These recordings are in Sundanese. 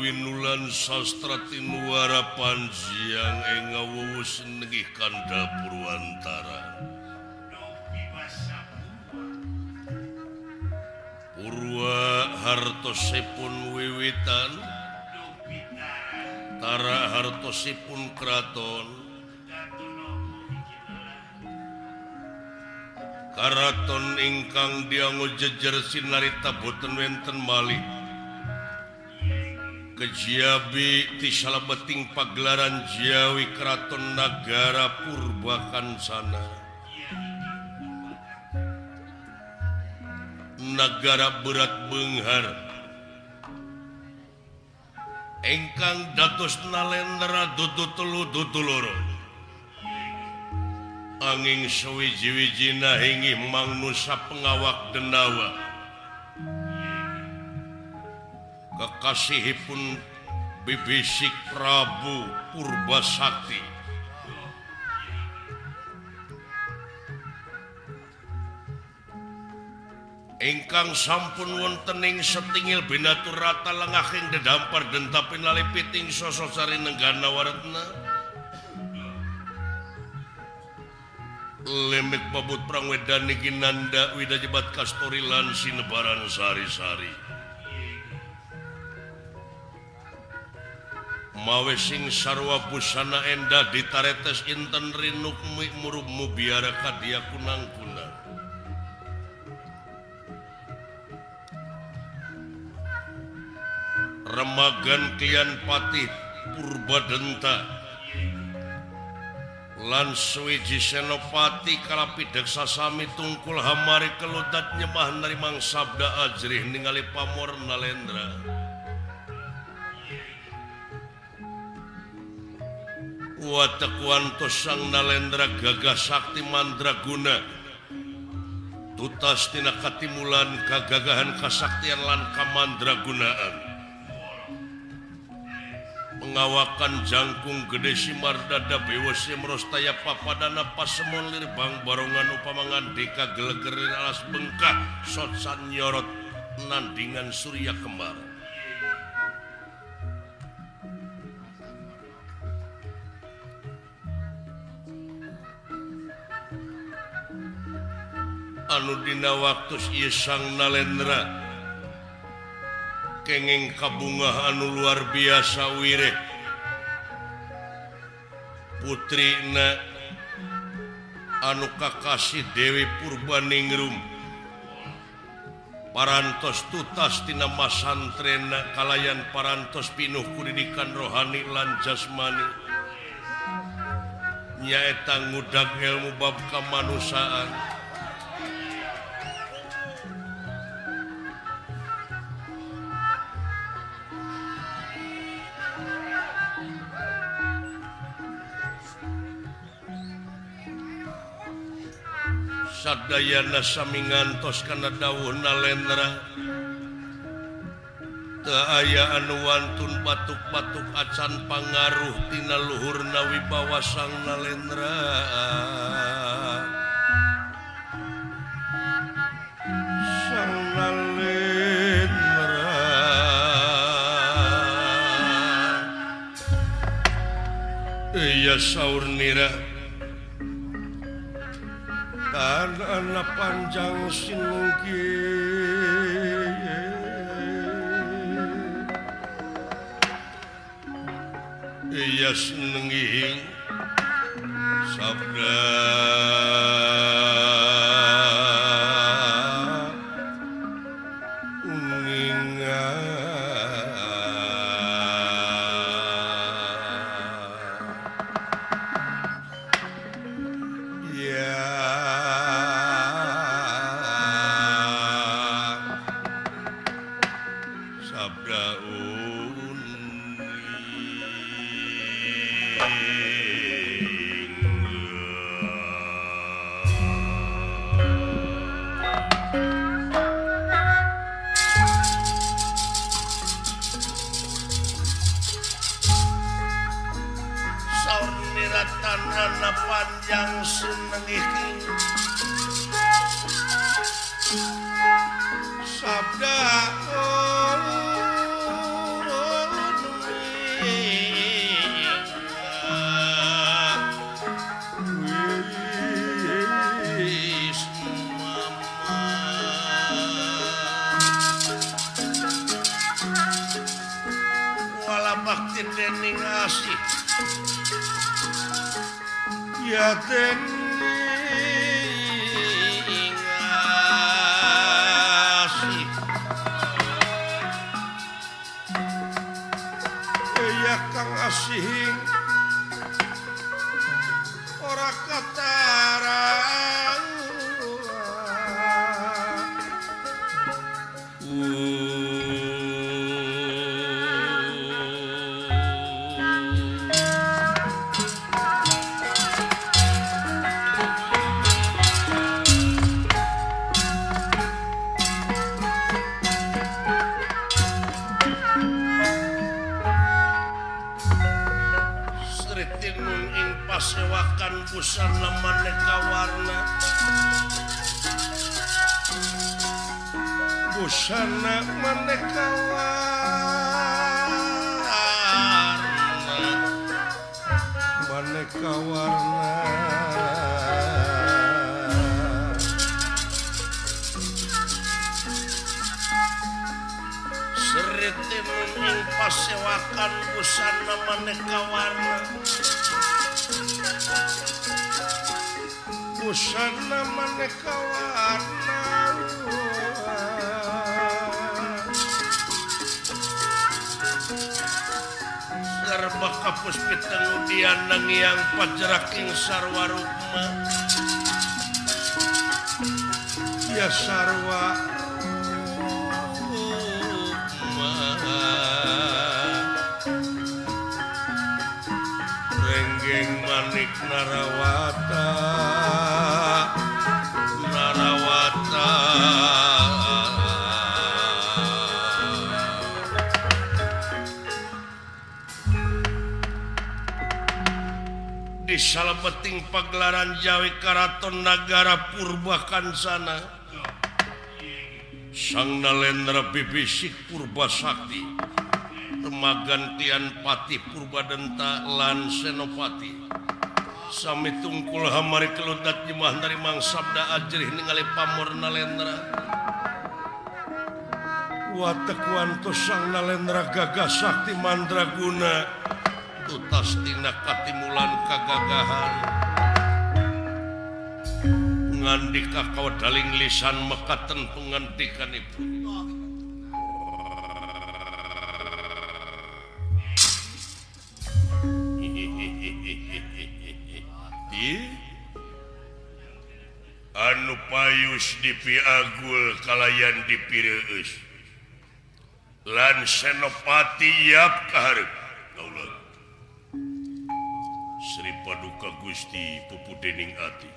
Winulan sastra tinuara panjiang engawuwus negih kanda Purwantara Purwa hartosipun wiwitan tara hartosipun kraton karaton ingkang diango jejer sinarita boten wenten malih kejiabi ti salabeting pagelaran Jawi Keraton Nagara Purbakansana Nagara Berat Beunghar engkang dados nalendra dudu telu dudu loro anging sawiji-wijina inggih mangnusa pengawak denawa kekasihipun Bibisik Prabu Purbasakti ingkang sampun wonten ing setingil binaturata lengahing dedampar dentapin lalipiting sosok sari nenggana waratna lemek babut prangwedani ginanda widajebat kastori lan sinebaran sari-sari mawe sing sarwa busana endah ditaretes inten rinuk murubmu biara kadia kunang-kunang remagan klian patih Purbadenta lan suwiji senopati kalapidek sasami tungkul hamari keludat nyembah narimang sabda ajrih ningali pamor nalendra watakwanto sang nalendra gagah sakti mandraguna tutas tina katimulan kagagahan kasaktian lan kamandragunaan pengawakan jangkung gede simardada bewesi merostaya papadana pasemon lirbang barongan upamangan deka gelegerin alas bengkah sotsan nyorot nandingan surya kembar anu dina waktu ieu sang nalendra kenging kabungah anu luar biasa wireh putrina anu kakasih Dewi Purbaningrum parantos tutas tina masantrena kalayan parantos pinuh kudidikan rohani lan jasmani nyaeta ngudag ilmu bab kamanusaan sadayana sami ngantos kana dawuh nalendra teu aya anu wantun batuk-batuk acan pangaruh tina luhurna wibawa sang nalendra sang nalendra iya saur nira anak panjang sinungki iya senengih sabda tanana panjang senengih sabda batin dening asih ya dening asih ya kang asih ora katarang pasewakan busana maneka warna busana maneka warna seriti ing pasewakan busana maneka warna busana maneka warna serba kapus pitenggudian nangiang pajeraking sarwa rukma ya sarwa renggeng manik narawata di salebeting pagelaran Jawi Karaton Nagara Purbakansana Sang Nalendra bibisik Purba Sakti Remagantian Pati Purbadenta lan Senopati sami tungkul hamari keludat jemah dari Mang Sabda ajrih ningali pamor Nalendra watek wantos Sang Nalendra gagah sakti mandraguna tutas tina katimulan kagagahan ngandika kawadaling lisan mekaten pengantikan ibu anu payus dipiagul kalayan dipireus lan Senopati yap kaharep kaulah Sri Paduka Gusti pupu dening ati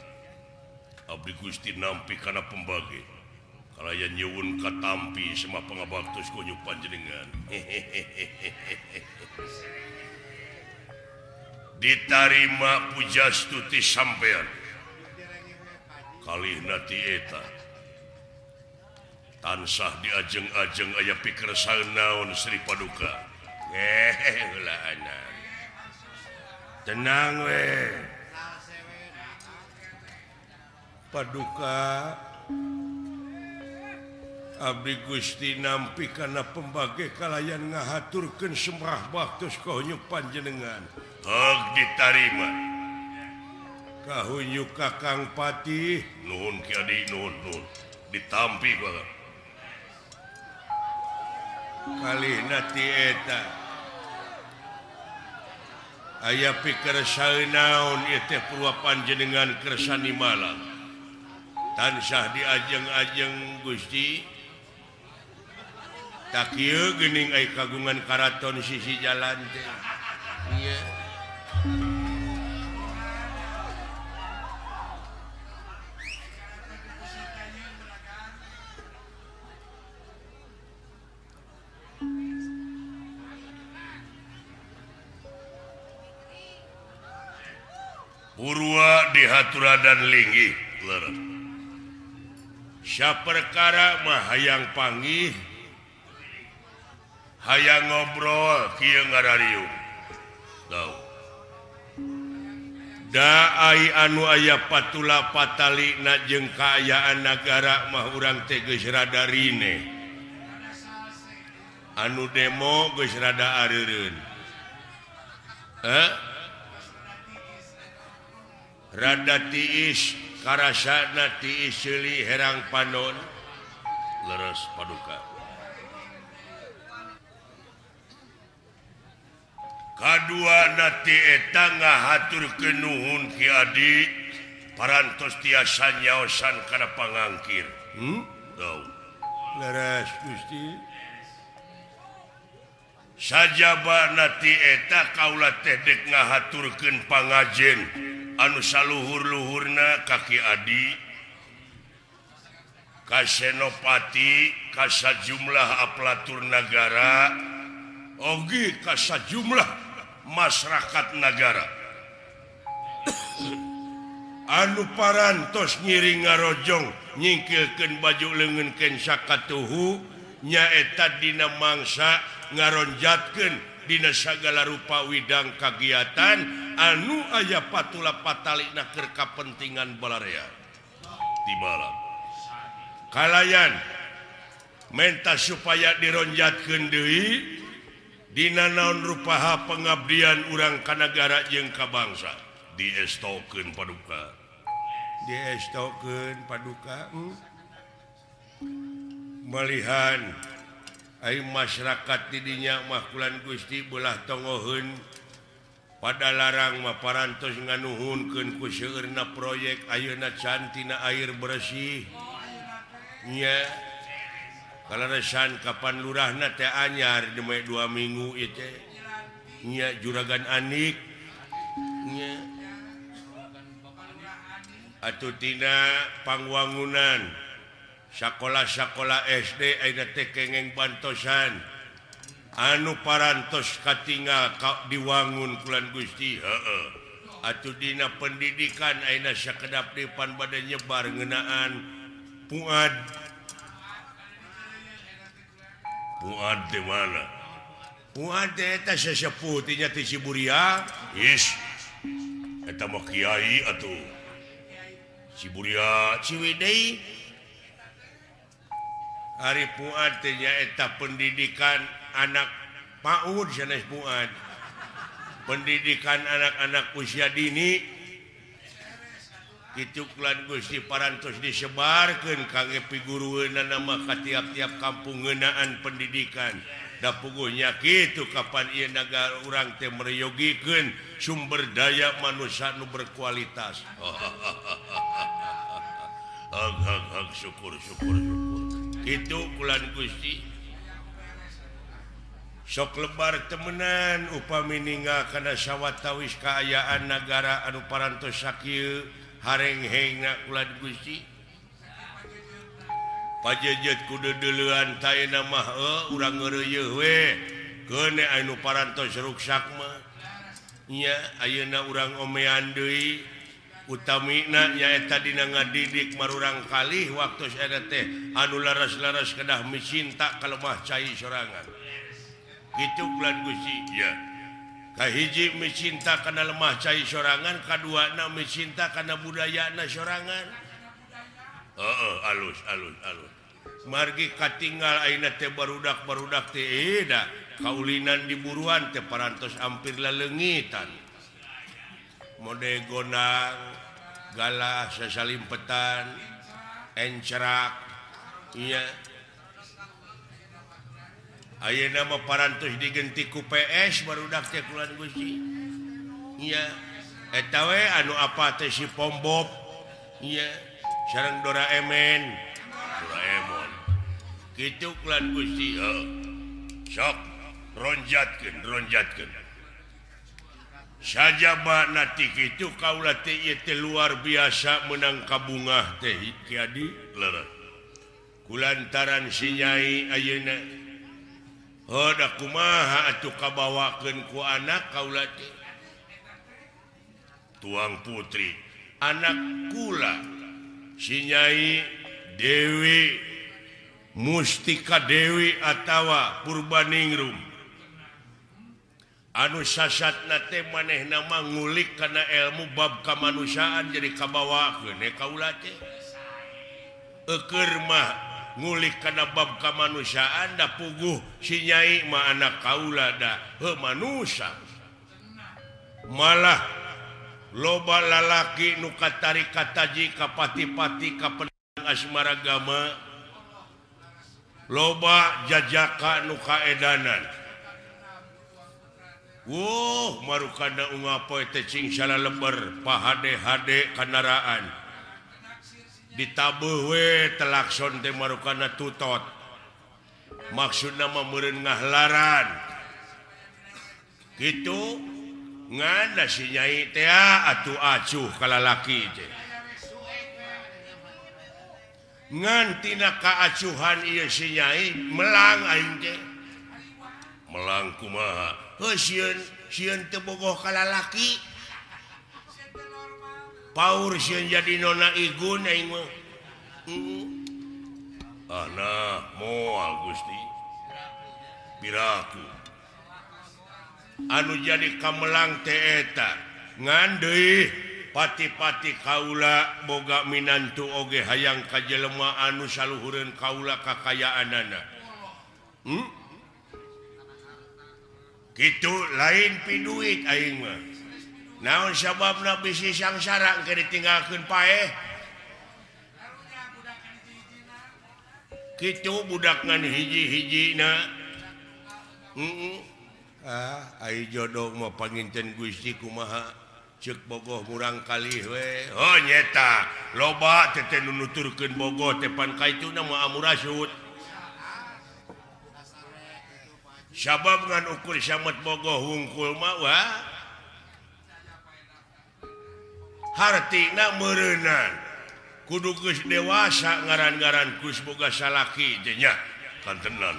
abdi Gusti nampi kana pembage kalayan nyuwun katampi sema pangabaktos kunyu panjenengan ditarima pujastuti sampean kalihna ti eta tansah diajeng-ajeng aya pikersaan naon Sri Paduka ulah anak tenang we Paduka abdi Gusti nampi kana pembage kalayan ngahaturkeun semrah baktos kahunjuk panjenengan hog ditarima kahunjuk Kakang Pati nuhun ki adi nuhun ditampi bae kalihna ti eta aya pikersaan naon ieu teh purwa panjenengan kersani malang tansah diajeng-ajeng Gusti tak ieu geuning ai kagungan karaton sisi jalan teh ieu Purwa dihaturadan linggih leres saperkara mah hayang panggih hayang ngobrol kieu ngarariung tau da ai anu aya patula patalina jeung kaayaan nagara mah urang teh geus rada rine anu demo geus rada areureun rada tiis karasana tiis seuli herang panon leres paduka kadua nati eta ngahaturkeun nuhun Ki Adi parantos tiasa nyaosan kana pangangkir tau leres Gusti sajaba nati eta kaula teh dek ngahaturkeun pangajen anu saluhur-luhurna ka Ki Adi ka senopati ka sajumlah aparatur nagara oge ka sajumlah masyarakat negara anu parantos ngiring ngarojong nyingkilkeun baju leungeunkeun sakatuhu nyaeta dina mangsa ngaronjatkeun dina sagala rupa widang kagiatan anu aya patula patalina keur kapentingan balarea di malam kalayan menta supaya dironjatkeun deui dina naon rupaha pengabdian urang ka nagara jeung ka bangsa diestokeun paduka malihan ai masyarakat di dinya mah kulan Gusti beulah tongoheun pada larang mah parantos nganuhunkeun ku seueurna proyek ayeuna cantina air bersih nya kalaresan kapan lurahna teh anyar deme 2 minggu ieu teh nya juragan Anik nya atuh tina pangwangunan sakola-sakola SD aya teh kengeng bantosan anu parantos katinggal diwangun kulan Gusti heeh atuh dina pendidikan aya sakedap depan bade nyebar ngeunaan puad di mana? Puad eta sesepuh ti nya ti Ciburia. Is. Eta mah kiai atuh. Ciburia Ciwidey. Ari puad teh nya eta pendidikan anak PAUD sanes puad. Pendidikan anak-anak usia dini. Kitu kulan Gusti parantos disebarkeun kangge pigurueunna nama ka tiap-tiap kampung ngeunaan pendidikan da puguhnya kitu kapan ieu nagara urang teh mereyogikeun sumber daya manusia nu berkualitas syukur kitu kulan Gusti sok lebar temenan upami ninggal kana sawatawis kaayaan nagara anu parantos sakieu hareng-hengna kulan Gusti pajejet kudu deuleuan taena mah urang ngeureueuh we keune anu parantos ruksak mah nya ayeuna urang omean deui utamina nyaeta dina ngadidik marurang kalih waktu eta teh anu laras-laras kedah micinta ka lemah cai sorangan kitu kulan Gusti ya kahiji micinta kana lemah cai sorangan kaduana micinta kana budayana sorangan alus margi katinggal ayeuna teh barudak teh da kaulinan diburuan teh parantos ampir laleungitan mode gondang galah sasalimpetan encerak iya ayeuna mah parantos digenti ku PS barudak teh kulan Gusti. Iya. Eta we anu apa teh si Pombob. Iya. Sareng Doraemon. Kitu kulan Gusti. Sok ronjatkeun. Sajaba nati kitu kaula teh ieu teh luar biasa meunang kabungah teh Kiadi leureuh. Kulantaran si Nyai ayeuna da kumaha atuh kabawakeun ku anak kaula teh tuang putri anak kula si Nyai Dewi Mustika Dewi atawa Purbaningrum anu sasatna teh manehna mah ngulik kana ilmu bab kamanusiaan jadi kabawakeun kaula teh eukeur mah ngulik kana bab kamanusiaan da puguh si Nyai mah anak kaula da manusia malah loba lalaki nukatari kataji kapati-pati kapenang asmaragama loba jajaka nuka edanan marukana ungapoe tecing salah lebar pahade-hade kendaraan ditabuh we telakson teh marukana tutot maksudna mah meureun ngahlaran gitu nganda si nyai teh atuh acuh ka lalaki teh ngan tina kaacuhan ieu si nyai melang aing teh melang kumaha sieun teu bogoh ka lalaki paur sieun jadi nona igun aing mah nah moal Gusti piraku anu jadi kamelang teh eta ngan deui pati-pati kaula boga minantu oge hayang ka jelema anu saluhureun kaula kakayaanana kitu lain piduit aing mah naon sababna bisi sangsara engke ditinggalkeun paeh kitu budak ngan hiji-hijina ai jodoh mah panginten Gusti kumaha ceuk bogoh murang kalih we nyeta loba teh nu nuturkeun bogoh teh pan kaituna mah amurasut sabab ngan ukur samet bogoh hungkul mah wah hartina meureunan kudu geus dewasa ngaran-ngaran kus boga salaki teh nya kantenan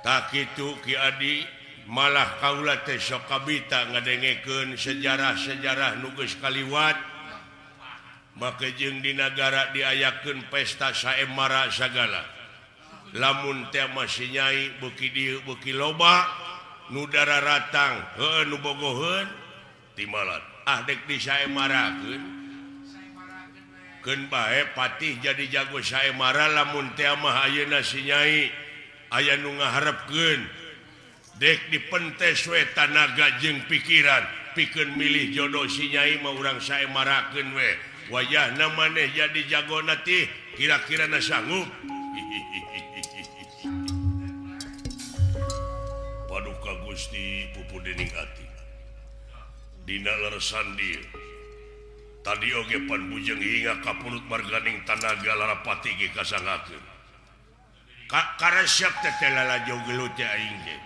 tak kitu Ki Adi malah kaula teh sok kabita ngadengekeun sejarah-sejarah nu geus kaliwat make jeung di nagara diayakeun pesta saemara sagala lamun teh masih nyai beuki dieu beuki loba nu dararatang heuh nu bogoheun timalat dek di saemarakeun keun bae patih jadi jago saemara lamun teh mah ayeuna si nyai aya nu ngaharepkeun dek dipentes we tanaga jeung pikiran pikeun milih jodoh si nyai mah urang saemarakeun we wayahna maneh jadi jagona tih kira-kira na sanggup paduka Gusti pupu dening ati dina leresan dieu tadi oge pan bujeng hingga kapulut marganing tanaga larapati ge kasangakeun karesep teh lalajo gelut teh aing ge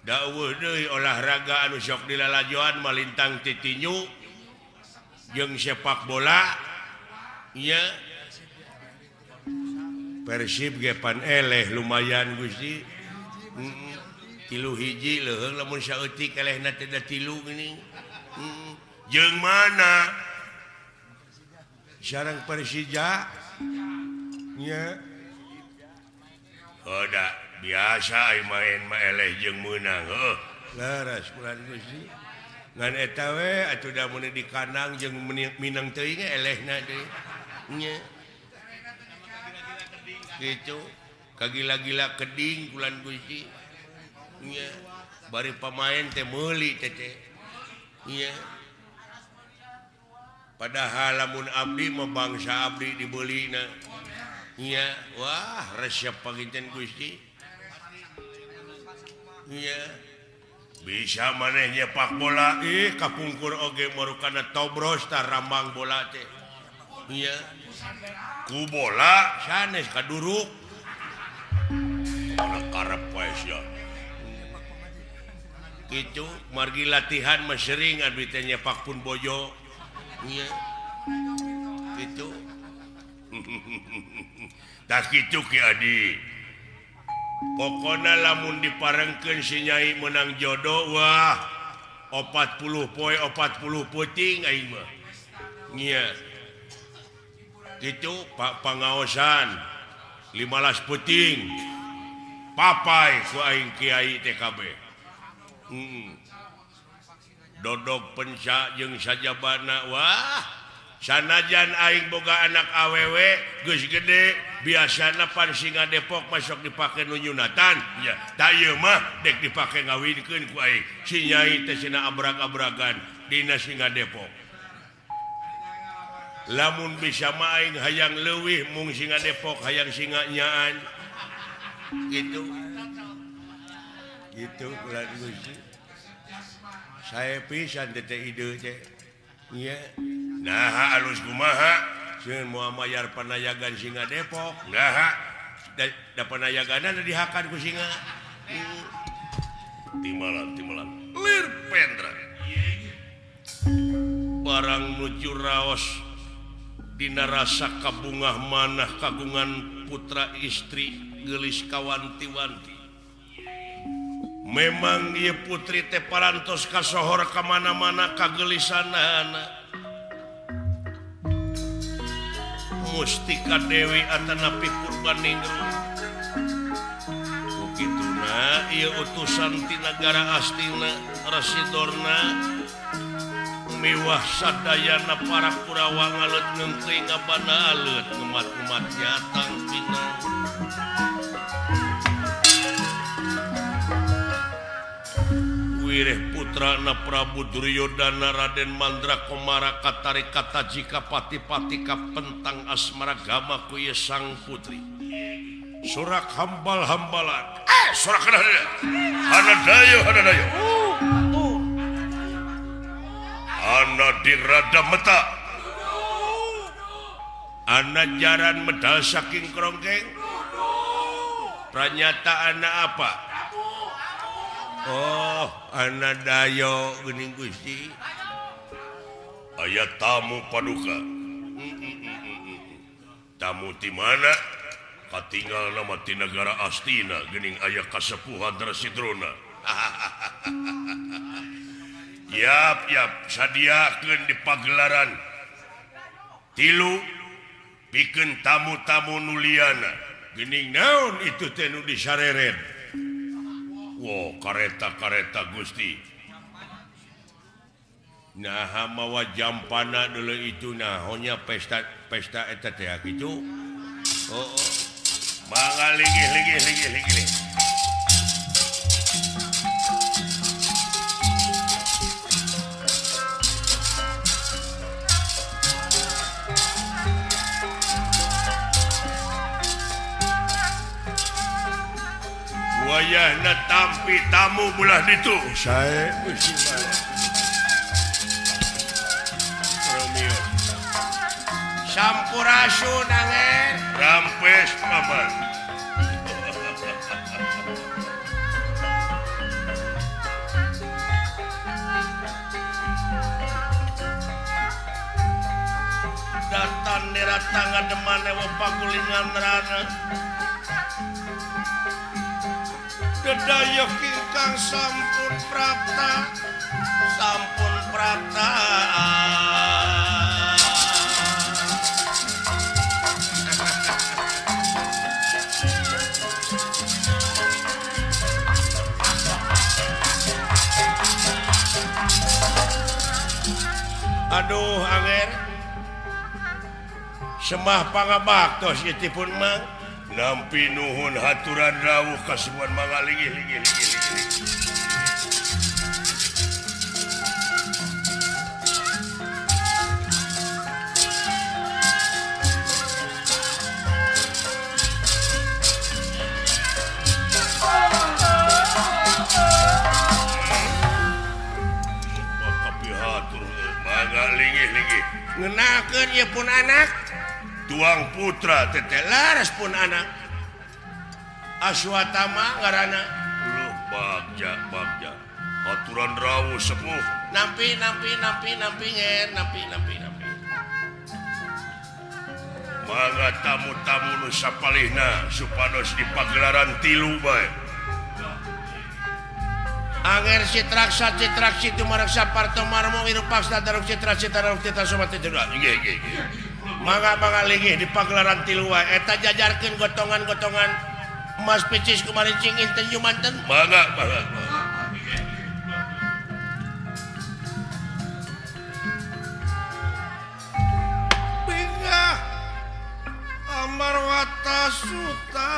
dawuh deui olahraga anu sok dilalajoan malintang titinyu jeung sepak bola nya Persib ge pan eleh lumayan Gusti 3 hiji leuheung lamun saeutik elehna teh da 3 geuning jeung mana sareng Persija nya da biasa ai main mah eleh jeung meunang laras kulan Gusti ngan eta we atuh da mun di kandang jeung minang teuing elehna deui nya kitu kagila-gila keding kulan Gusti nya bari pamain teh meuli teh iya padahal lamun abdi mah bangsa abdi dibeulina iya wah resep panginten Gusti iya bisa maneh nyepak bola kapungkur oge marukana tobros tar rambang bola teh iya ku bola sanes kaduruk ana karep wae sia kitu margi latihan mah sering abdi teh nyepak pun bojo nya kitu tak kitu Ki Adi pokona lamun diparengkeun si nyai menang jodoh wah 40 poe 40 puting aing mah nya kitu pangaosan 15 puting papai ku aing kiai TKB dodok penca jeung sajabana wah sanajan aing boga anak awewe geus gede biasana pan singa Depok masuk dipake nu nyunatan ya da ieu mah dek dipake ngawinkeun ku aing si nyai teh cenah abrag-abragan dina singa Depok lamun bisa mah aing hayang leuwih mung singa Depok hayang singa nyaan gitu ulah Gusti saya pisan teh ide teh iya nah alus kumaha sieun moal mayar panayagan singa Depok nah da panayaganan dihakan ku singa timalan lir pendra barang nuju raos dina rasa kabungah manah kagungan putra istri gelis kawanti-wanti memang ieu putri teh parantos kasohor ka mana-mana kagelisanana Mustika Dewi Atanapi Purbaningrum begituna ieu utusan ti nagara astina Rasidorna miwah sadayana para Kurawa ngalet ngeungteuy ngabana aleut umat-umat jatang pinang wireh putrana Prabu Duryodana Raden Mandrakomara katari kata jika pati-pati kapentang asmara gama ku ieu sang putri surak hambal-hambalan surak hanadayo ana dirada meta ana jaran medal saking krongkeng pranyataan apa oh ana dayo geuning Gusti aya tamu paduka tamu ti mana katinggal nama ti nagara Astina geuning aya kasepuhan Rasidrona yap sadiakeun di pagelaran tilu pikeun tamu-tamu nuliana geuning naon itu teh nu disareret wow kareta Gusti nah mawa jampana dulu itu nahonya pesta eta teh kitu mangga linggih wayahna tampi tamu bulah ditu sae Romeo sampurasun angin rampes paman datan niratanga demane wapagulingan rana Dedaya kingkang sampun prapta aduh anger semah pangabaktos itipun mang nampi nuhun haturan rawuh kasuhan mangga linggih ngenakeun ieu pun anak tuang putra teteh laras pun anak Aswatama ngaranna luh bagja aturan rawuh sepuh nampi nger nampi mangga tamu-tamu nu sapalihna supados di pagelaran tilu bae anger citraksa citu maraksa parto marmo wirupaksa daruk citra daruk citra somat jedra nggih mangga linggih di pagelaran tilu wae eta jajarkeun gotongan-gotongan emas picis kumarin cing inten jumanten mangga marwata suta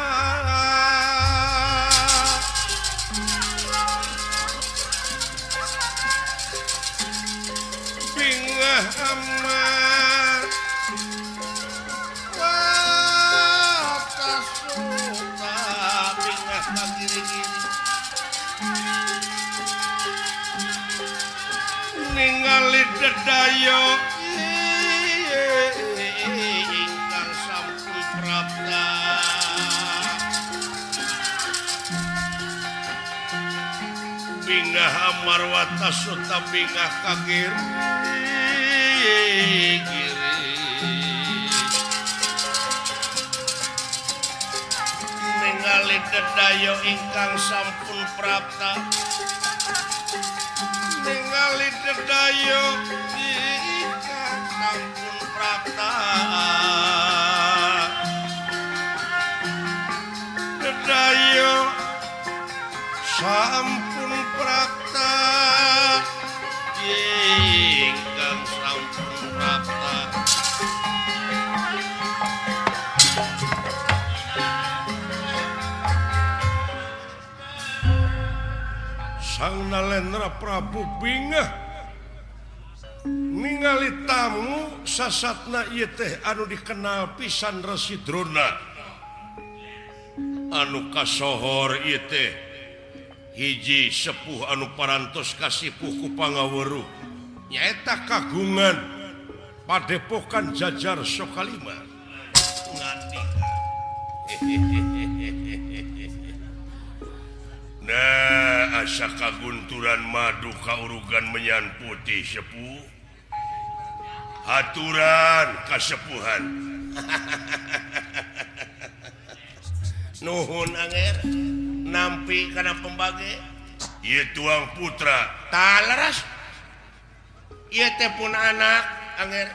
bingah amat wata suta bingah kagiri-giri ningali dedayo ingkang sampun prapta bingah amarwata suta bingah kagir ningali dedayo ingkang sampun prapta ningali dedayo ingkang sampun prapta dedayo sampun prapta ingkang sampun prapta Sang Nalendra Prabu bingah ningali tamu sasatna ieu teh anu dikenal pisan Resi Drona anu kasohor ieu teh hiji sepuh anu parantos kasipuh ku pangaweruh nyaeta kagungan Padepokan Jajar Sokalima ngandika nah asa kagunturan madu kaurugan menyan putih sepuh haturan kasepuhan nuhun anger nampi kana pembage ieu tuang putra talaras ieu teh pun anak anger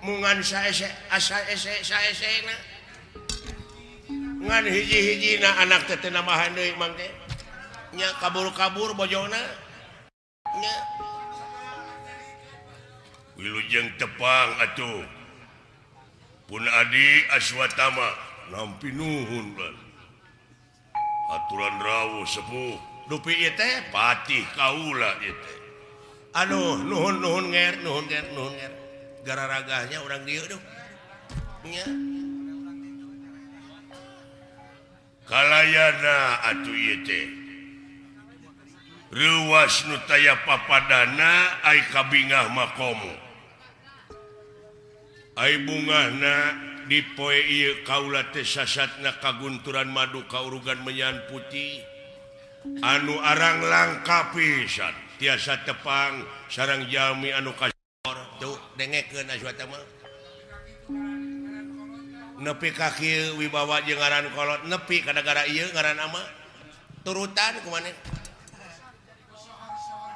mungan saese asa ese saesena ngan hiji-hijina anak teh teh namahan deui mang teh nya kabur-kabur bojona nya wilujeng tepang atuh pun adi Aswatama nampi nuhun kan aturan rawuh sepuh dupi ieu teh patih kaula ieu teh anu nuhun nger gararagahnya urang dieu duh nya kalayana atuh ieu teh ruas nu taya papadana ai kabingah makomo ai bungahna di poe ieu kaula teh sasatna kagunturan madu kaurugan menyan putih anu arang langka pisan tiasa tepang sareng jalmi anu kasor tuh dengekeun Aswatama nepi ka kieu wibawa jeung ngaran kolot nepi ka nagara ieu ngaran ama turutan kumaneh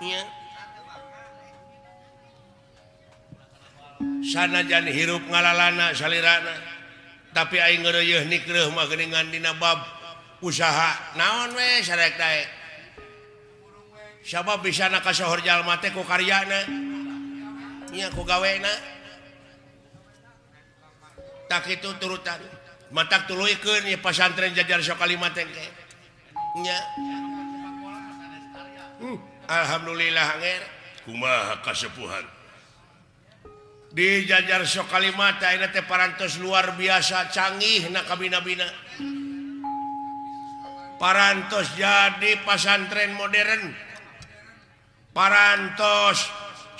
nya sanajan hirup ngalalana salirana tapi aing ngeureuyeuh nikreuh mah geuningan dina bab usaha naon we sarek daek sabab bisana kasohor jalma teh ku karyana nya ku gawena tak itu turutan matak tuluikeun ieu pasantren Jajar Sokalima teh nya alhamdulillah anger kumaha kasepuhan di Jajar Sokalima teh ayeuna teh parantos luar biasa canggih na kabina-bina parantos jadi pasantren modern parantos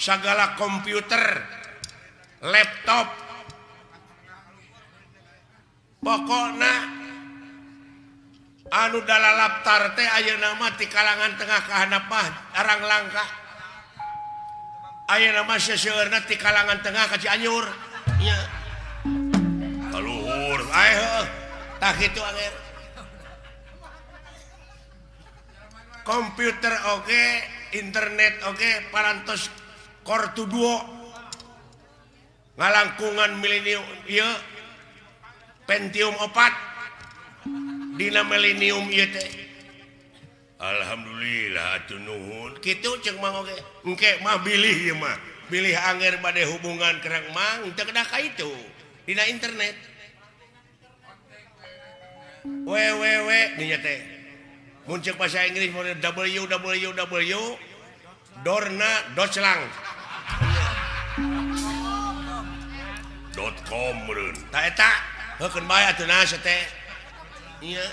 sagala komputer laptop pokokna anu dalalaptar teh ayeuna mah ti kalangan tengah kahandapah arang langka ayeuna mah seseueurna ti kalangan tengah ka Cianjur nya kaluhur heuh tah kitu anger komputer oge internet oge parantos kortu duo ngalangkungan milenium ieu Pentium 4 dina milenium ieu teh alhamdulillah atuh nuhun kitu ceuk mang oge engke mah bilih ieu mah bilih anger bade hubungan kerang mang teu kedah ka itu dina internet www nya teh muncul bahasa Inggris www dorna.com meureun ta eta heukeun bae atuh teh iya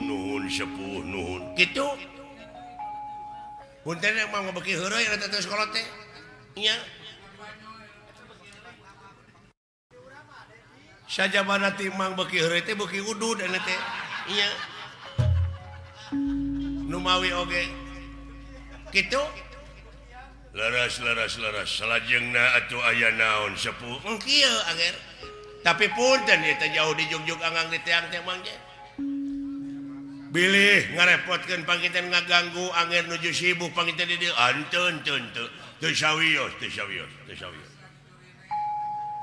nuhun sepuh nuhun kitu punten emang beki heureuy eta teh sekolah teh iya sajabana timang beki heureuy teh beki udud eta teh iya nu mawi oge kitu laras salajengna atuh aya naon sepuh kieu anger tapi punten eta jauh di jugjug anggang di teang teh mangge bilih ngarepotkeun panginten ngaganggu anger nuju sibuk panginten di dieu anteun teu sawios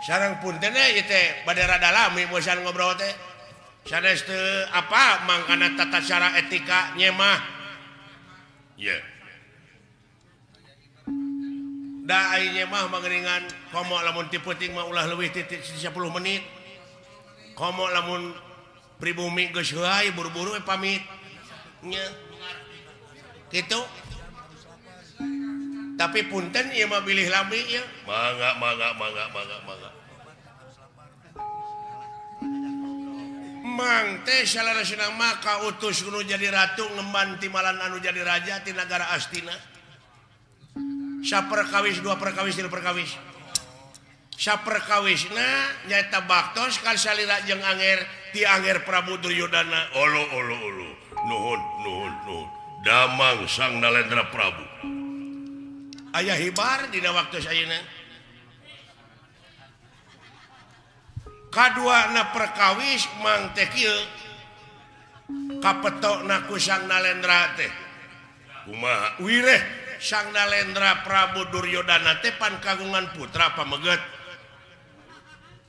sareng punten ieu teh bade rada lami bosan ngobrol teh sanes teu apa mangkana tata cara etika nyemah ya da aing mah mangringan komo lamun ti peuting mah ulah leuwih ti 10 menit komo lamun pribumi geus heuai buru-buru pamit nya kitu tapi punten ieu mah bilih lami ya mangga mang teh salarasina mah kautus nu jadi ratu ngemban timalan anu jadi raja ti nagara Astina saperkawis dua perkawis tilu perkawis saperkawisna nyaeta baktos kan salira jeung anger ti anger Prabu Duryodana olo nuhun damang sang Nalendra Prabu aya hibar dina waktu ayeuna kaduana perkawis mang teh kieu kapetokna ku sang Nalendra teh kumaha wireh sang Nalendra Prabu Duryodana teh pan kagungan putra pameget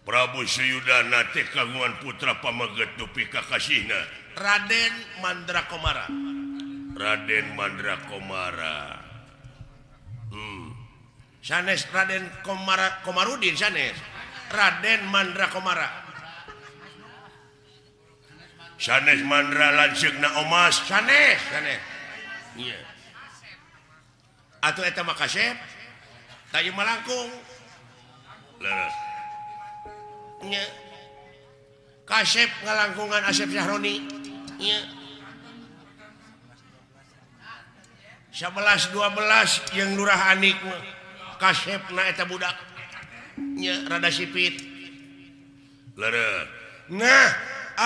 Prabu Suyudana teh kagungan putra pameget dupi kakasihna Raden Mandrakomara sanes Raden Komarudin sanes Raden Mandrakomara sanes Mandra lanceukna Omas sanes iya atuh eta mah kasep tayu malangkung leres nya kasep ngalangkungan Asep Syahroni nya 11 12 yang lurah anik mah kasepna eta budak nya rada sipit leres nah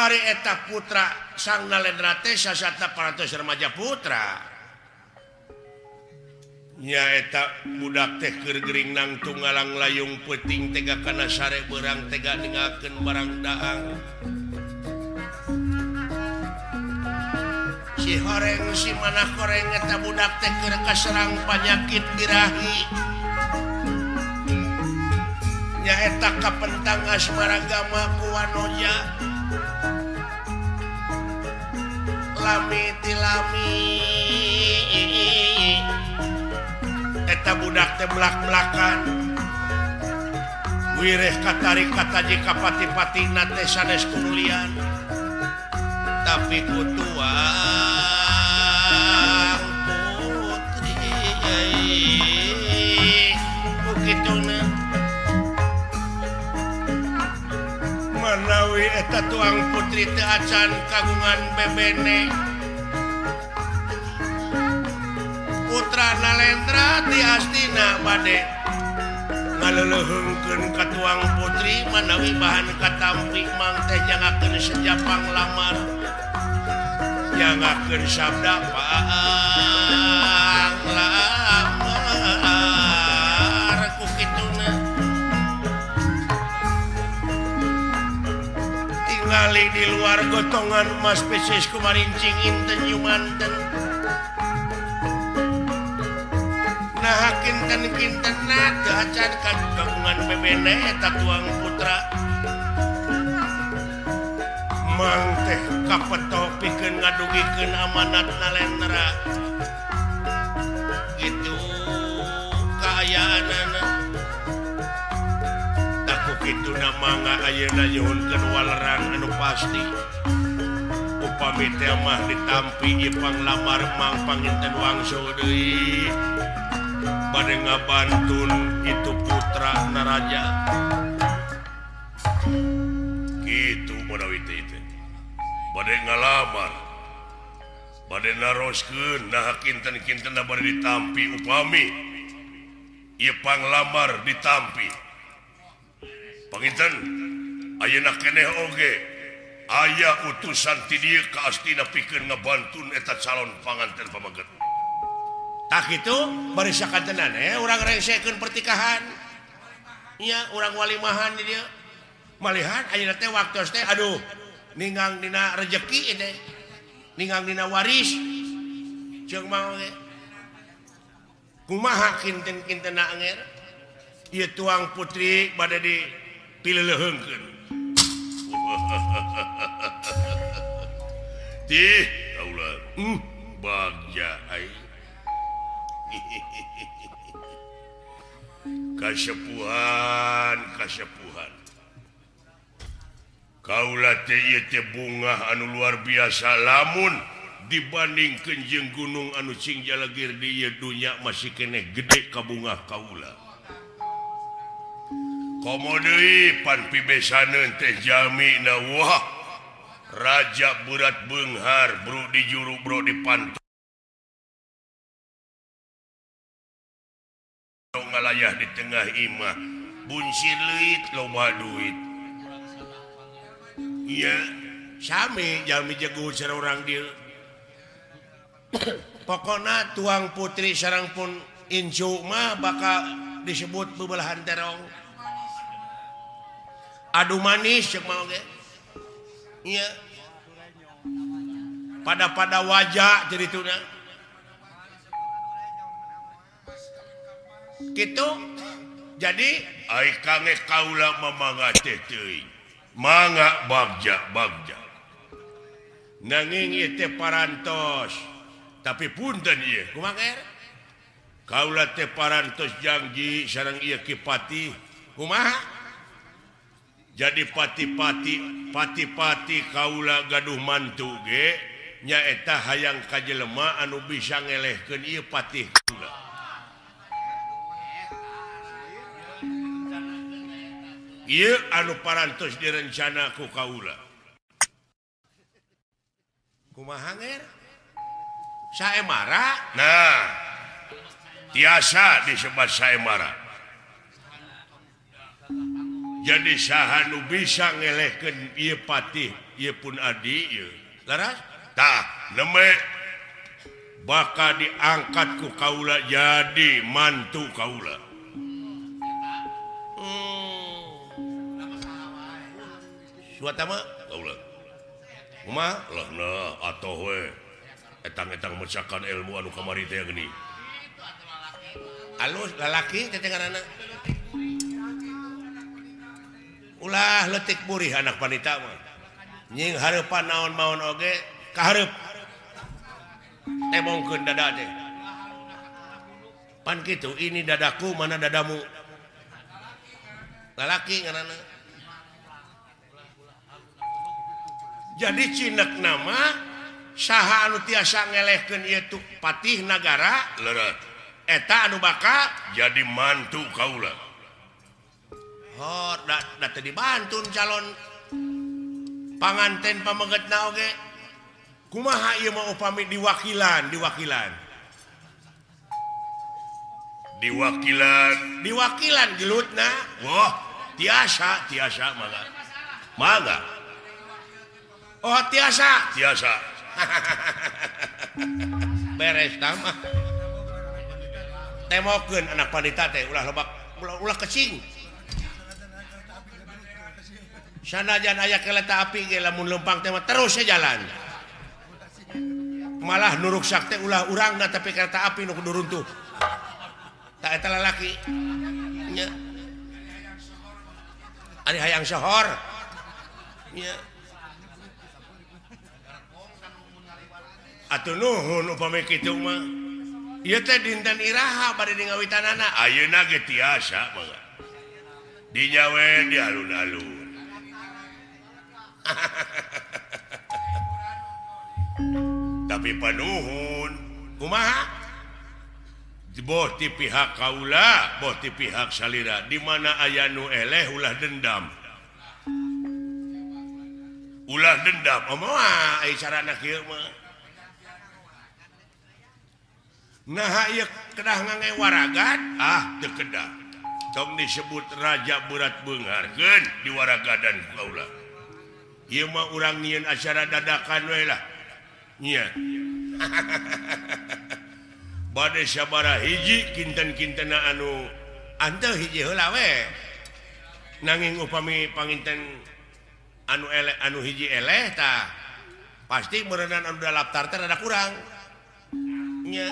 ari eta putra sang Nalendra teh sasata parantos remaja putra nyaeta budak teh keur gering nang tunggalang layung peuting tega kana sare beurang tega ningakeun barang daang si horeng si manah koreng eta budak teh keur kaserang panyakit birahi nyaeta kapentang asmaragama ku wanoja lami tilami eta budak teh belak-belakan wireh katarik kataji kapati-patina teh sanes kunulian tapi kutuang putri bukituna manawi eta tuang putri teh acan kagungan bebene putra Nalendra ti Astina bade ngaleuleungkeun ka tuang putri manawi bahan katampi mang teh jangakeun sejapang lamar jangakeun sabda pang lamar ku kituna tingali di luar gotongan mas spesies kumarincing inten yumanten nah kinten teu acan kagungan bebene eta tuang putra mang teh kapeto pikeun ngadugikeun amanat Nalendra gitu kaayaanana tak itu mangga ayeuna nyuhunkeun waleran anu pasti upami teh mah ditampi ieu panglamar mang panginten wangsul deui bade ngabantun itu putra naraja kitu menawi teh bade ngalamar bade naroskeun nah kinten-kinten bade ditampi upami ieu panglamar ditampi panginten ayeuna keneh oge aya utusan ti dieu ka astina pikeun ngabantun eta calon panganten pamaget tak kitu bari sakantenan urang rengsekeun pertikahan nya urang walimahan di dieu malihan ayeuna teh waktos teh aduh ningang dina rejeki teh ningang dina waris ceuk mah oge kumaha kinten-kintena anger ieu tuang putri bade dipileuleungkeun tih kaula bagja ai kasepuhan kaula teh ieu teh bunga anu luar biasa lamun dibandingkeun jeung gunung anu cing jalagir di ieu dunya masih keneh gede ka bunga kaula komo deui pan pibesaneun teh jamina wah raja berat beunghar bro di juru bro di pantai ngalayah di tengah imah buncir leuit loba duit iya sami jami jago sareng urang dieu pokona tuang putri sareng pun incu mah bakal disebut bebelahan terong adu manis cek mau ge iya pada wajah jadi tuna gitu jadi ai kange kaula mamangga teh teuing mangga bagja nanging ieu teh parantos tapi punten ieu kumaha kaula teh parantos janji sareng ieu Kipati kumaha jadi pati-pati kaula gaduh mantu ge nyaeta hayang ka jelema anu bisa ngelehkeun ieu patih kaula ieu anu parantos direncana ku kaula kumaha nger saemara nah tiasa disebut saemara jadi saha nu bisa ngelehkeun ieu patih ieu pun adi ieu laras tah neme bakal diangkat ku kaula jadi mantu kaula suata mah kaula kumaha lah nah atoh we etang-etang mecakan ilmu anu kamari teh gini alus lalaki teh ngaranna ulah leutik burih anak wanita mah nying hareupan naon-naon oge kahareup temongkeun dada teh pan kitu ini dadaku mana dadamu lalaki ngaranna jadi cinek nama saha anu tiasa ngelehkeun ieu tu patih nagara leureut eta anu bakal jadi mantu kaula da teu dibantun calon panganten pamegetna oge kumaha ieu mah upami diwakilan gelutna wah tiasa mangga oh tiasa beres tamah temokeun anak panita teh ulah lobak ulah kecing sanajan aya kereta api ge lamun lempang teh terus jalan malah nuruksak teh ulah urangna tapi kereta api nu kudu runtuh tak eta lalaki nya ari hayang sohor nya atuh nuhun upami kitu mah ieu teh dinten iraha bade ngawitanana ayeuna ge tiasa mangga dinyawe di alun-alun tapi panuhun kumaha boh ti pihak kaula boh ti pihak salira di mana aya nu eleh ulah dendam moal ai carana kieu mah nah ieu kedah ngangewaragat teu kedah tong disebut raja berat beungarkeun di waragadan kaula ieu mah urang nyieun acara dadakan we lah nya bade sabaraha hiji kinten-kintena anu anteu hiji heula we nanging upami panginten anu hiji eleh tah pasti meureunana anu daftar teh rada kurang nya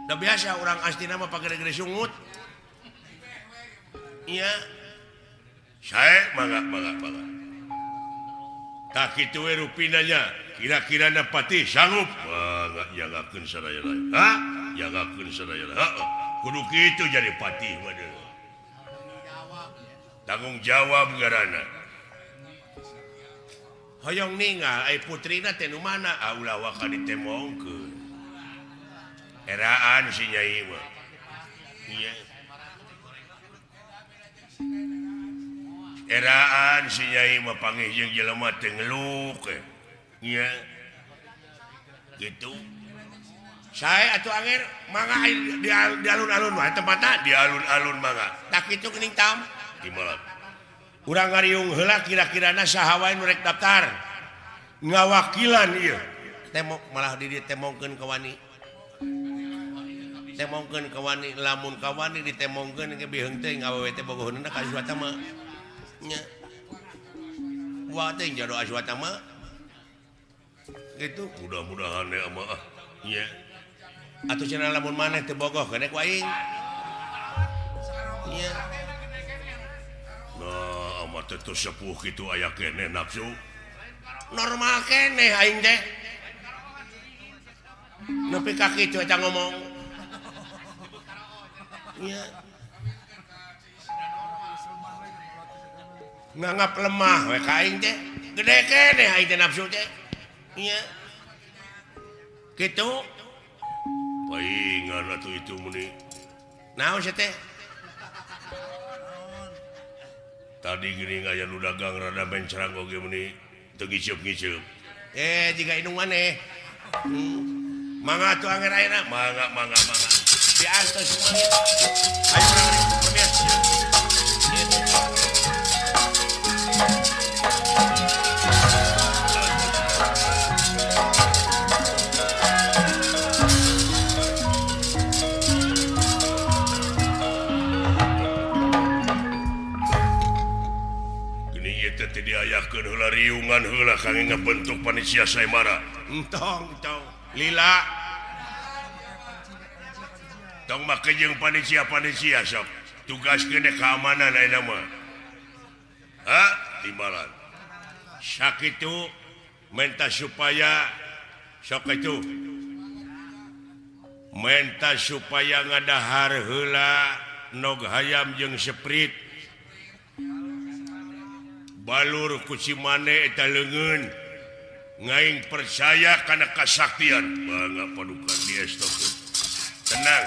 da biasa urang astina mah pagede-gede sungut nya sae mangga tah kitu we rupina nya kira-kira pati sanggup jagakeun sadaya jagakeun sadaya kudu kitu jadi patih mah tanggung jawab garana hoyong ningal ai putrina teh nu mana ulah waka ditemongkeun eraan si nyai mah iya eraan si nyai mah panggih jeung jelema teh ngeluk iya gitu sae atuh anger mangga di alun-alun mah tempatna di alun-alun mangga tak kitu geuning tam di malam urang ngariung heula kira-kirana saha wae nu rek daftar ngawakilan ieu temok malah di dieu temongkeun ka wani temongkeun ka wani lamun ka wani ditemongkeun ge biheung teh ngawewe teh bogohna ka aswata mah nya wa teh jado aswata mah gitu mudah-mudahan ya mah nya atuh cenah lamun maneh teu bogoh kenek waing nya nah amat teh sepuh kitu aya keneh nafsu normal keneh aing teh nepi ka kitu eta ngomong nya nganggap lemah we ka aing teh gede keneh aing teh nafsu teh nya kitu paingan atuh itu meni naon sia teh tadi geuning aya nu dagang rada bencerang oge meni teu ngiceup-ngiceup jiga indung maneh mangga atuh anger ayeuna mangga diantos semuanya ayo pemirsa diayakeun heula riungan heula kangge ngabentuk panitia saemara entong lila tong make jeung panitia sok tugaskeun keamanan ayeuna mah timbalan sakitu menta supaya sok itu menta supaya ngadahar heula nog hayam jeung seprit balur kucimane eta leungeun ngaing percaya kana kasaktian bangga padukan diestokeun tenang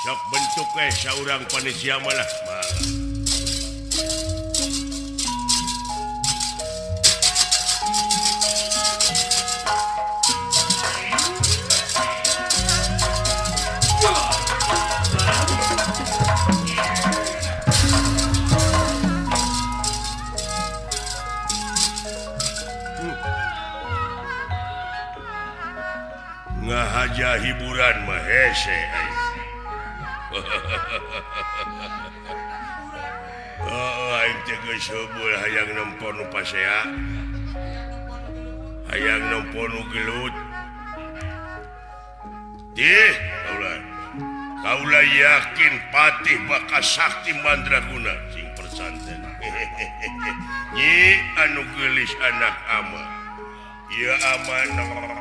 sok bentuk saurang panitia mah lah bangga ngahaja hiburan mah hese aing teh geus heubeul hayang nempo nu pasea hayang nempo nu gelut kaula yakin patih bakal sakti mandraguna sing persanten nyi anu geulis anak ama ieu amanah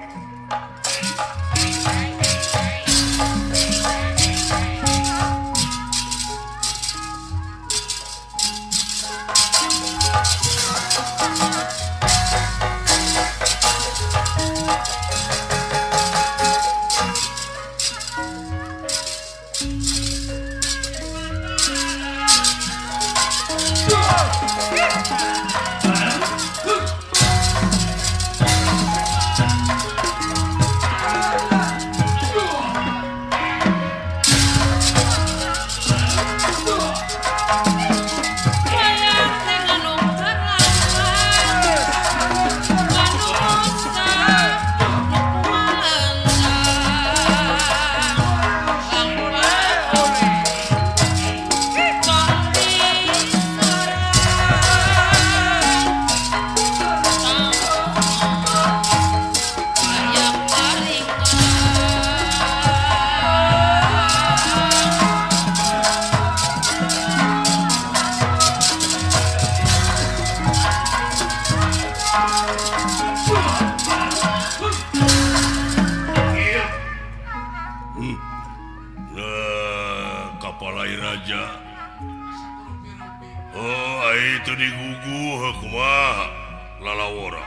Oh itu digugu kumaha lalawara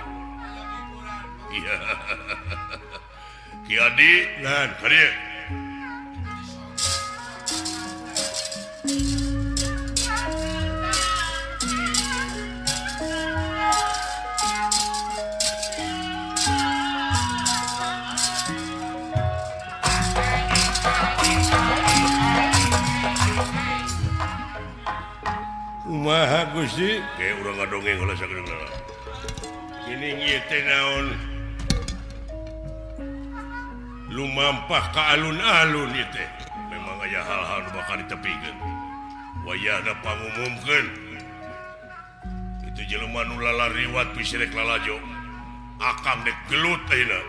iya Ki Adi lan kadieu Kumaha Gusti? Kayak urang ngadongeng heula sakedeuna. Ini ieu teh naon? Lumampah ka alun-alun ieu teh. Memang aya hal-hal nu bakal ditepikeun. Wayahna pangumumkeun. Itu jelema nu lalariwat bisi rek lalajo. Akang dek gelut ayeuna.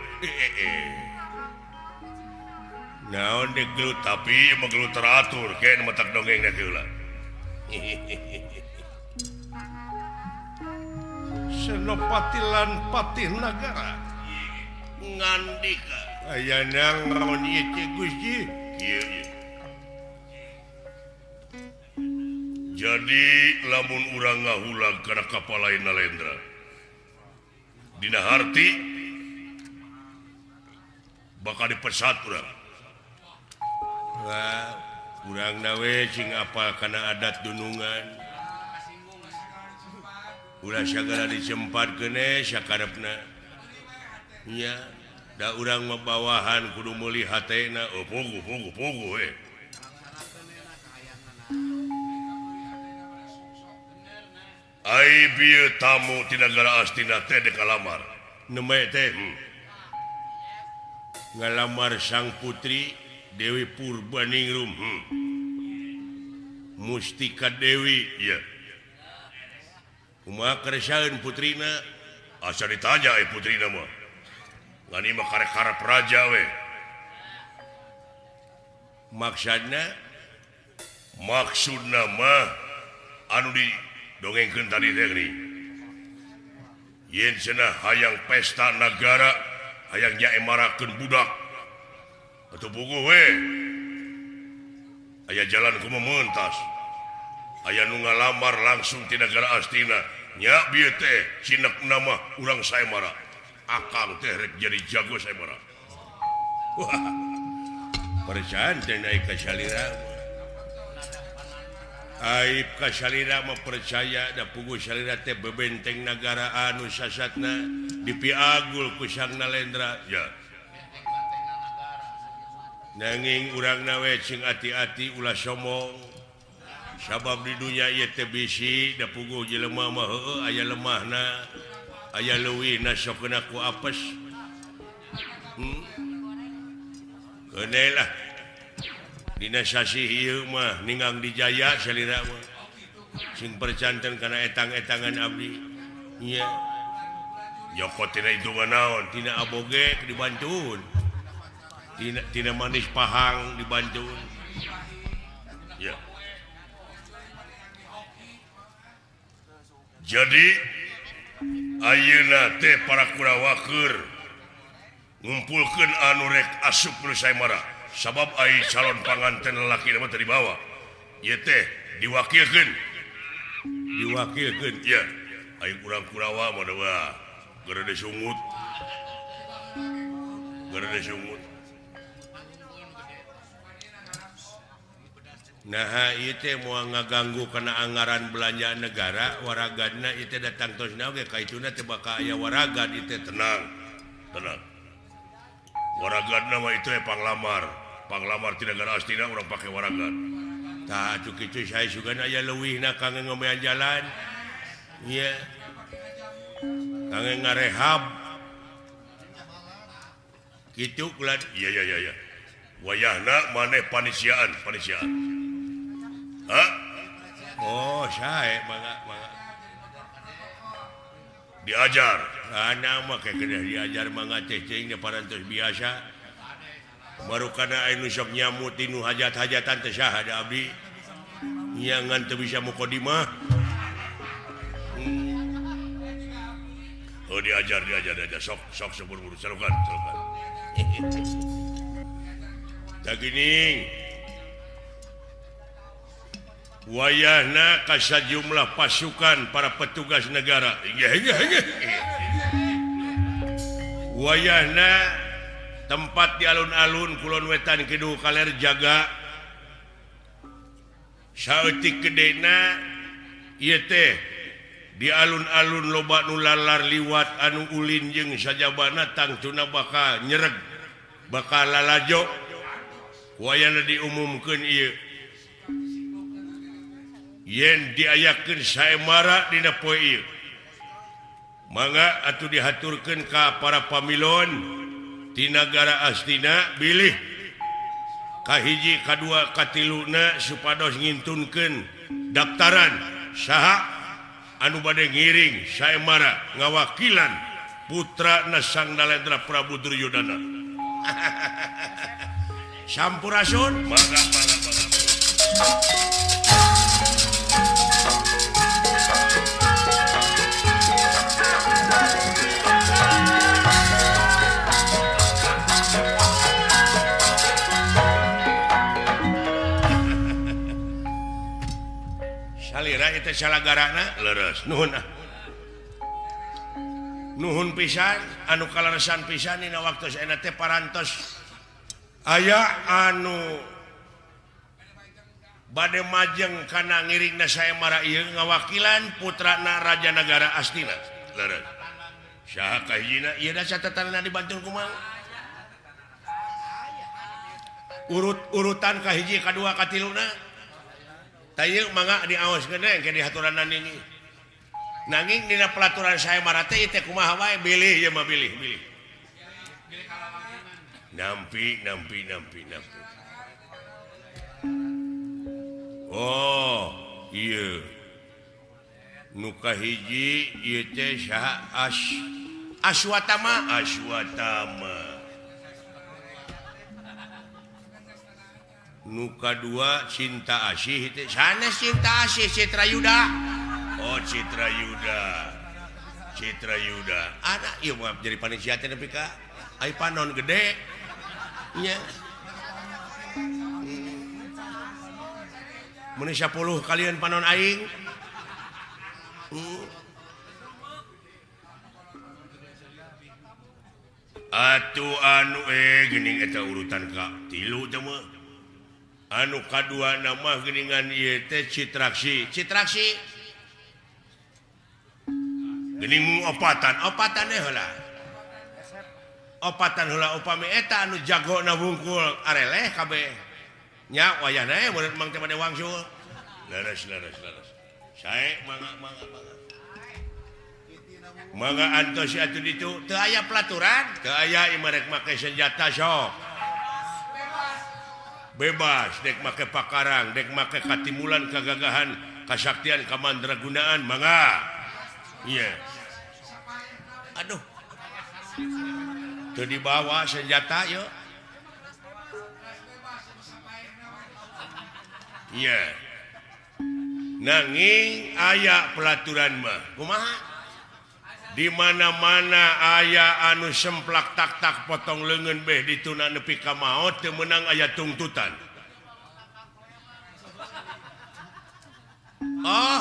Naon dek gelut tapi mah gelut teratur, kayak nu matak dongeng nek heula. Senopati lan patih nagara ngandika aya naon ieu teh Gusti kieu jadi lamun urang ngahulag kana kapalain Nalendra dina harti bakal dipesat urang wah urang nawe cing apal kana adat dunungan ulah sagala dicempatkeun sakarepna nya da urang mah bawahan kudu meuli hatena pugu ai bieu tamu ti nagara Astina teh dek kalamar nembe teh ngalamar sang putri Dewi Purbaningrum Mustika Dewi ya kumaha keresaheun putrina asa ditanya putrina mah ngani mah karek harap raja we maksudna mah anu didongengkeun tadi teh gini yen cenah hayang pesta nagara hayang nyaemarakeun budak atuh puguh we aya jalan kumaha meuntas aya nu ngalamar langsung ti nagara Astina nya bieu teh cinekna mah urang saemara akang teh rek jadi jago saemara wah percaya teh naik ka salira aib ka salira mah percaya da puguh salira teh bebenteng nagara anu sasatna dipiagul ku Sang Nalendra ya nanging urang nawe cing ati-ati ulah sombong sabab di dunia ieu teh bisi da puguh jelema mah heueuh aya lemahna aya leuwihna sokna ku apes keuneh lah dina sasi ieu mah ningang dijaya salira mah sing percanten kana etang-etangan abdi nya nyokot tina hitungan naon tina aboge dibantuun tina manis pahang dibantuun ya jadi ayeuna teh para Kurawa keur ngumpulkeun anu rek asup nu saemara sabab ai calon panganten lalaki mah teh dibawa ieu teh diwakilkeun ya ai urang Kurawa mah da gerede sungut nah ieu teh moal ngaganggu kana anggaran belanja negara waragadna ieu teh datang tos naon ge kaituna teh bakal aya waragad ieu teh tenang waragadna mah itu panglamar ti nagara Astina urang pake waragad tah atuh kitu sae sugana aya leuwihna kangge ngomean jalan ieu kangge ngarehab kitu kulan iya wayahna maneh panisiaan oh sae mangga diajar ana mah kedah diajar mangga teh cing parantos biasa baru kana anu sok nyamut di nu hajat-hajatan teh saha da abdi nya ngan teu bisa mukodimah oh diajar sok buru-buru salukan tak gini wayahna ka sajumlah pasukan para petugas negara. Wayahna tempat di alun-alun kulon wetan kidul kaler jaga saeutik gedena ieu teh di alun-alun loba nu lalar liwat anu ulin jeung sajabana tangtuna bakal nyereg bakal lalajo wayahna diumumkeun ieu yen diayakeun saemara dina poe ieu mangga atuh dihaturkeun ka para pamilon di negara Astina bilih kahiji kadua katiluna supados ngintunkeun daftaran saha anu bade ngiring saemara ngawakilan putra Sang Nalendra Prabu Duryodana. Sampurasun mangga. Salira itu salagarana leres nuhun pisan anu kaleresan pisan dina waktu saena teh parantos aya anu bade majeng kana ngiringna saemara ieu ngawakilan putrana Raja Nagara Astina leres saha kahijina ieu da catatanna dibantuan kumaha urutan kahiji kadua katiluna tayeuk mangga diaoskeun ke di haturanna nini nanging dina pelaturan saemara teh teh kumaha wae bilih ieu mah bilih nampi oh ieu nu kahiji ieu teh saha Aswatama nu kadua Cinta Asih teh sanes Cinta Asih Citrayuda oh Citrayuda anak ieu mah jadi panitia teh nepi ka ai panon gede nya mun 10 kalian panon aing atuh anu geuning eta urutan ka 3 teh mah anu kadua nama geuningan ieu teh Citraksi geuning opatan heula upami eta anu jagona wungkul areleh kabeh nya wayahna mun mang teh bade wangsul leres sae mangga antos atuh ditu teu aya pelaturan teu aya ieu make senjata sok bebas dek make pakarang dek make katimulan kagagahan kasaktian kamandragunaan mangga iya aduh teu dibawa senjata yeuh iya nanging aya pelaturan mah kumaha di mana-mana aya anu semplak tak potong leungeun beh dituna nepi ka maot teu meunang aya tungtutan. Oh,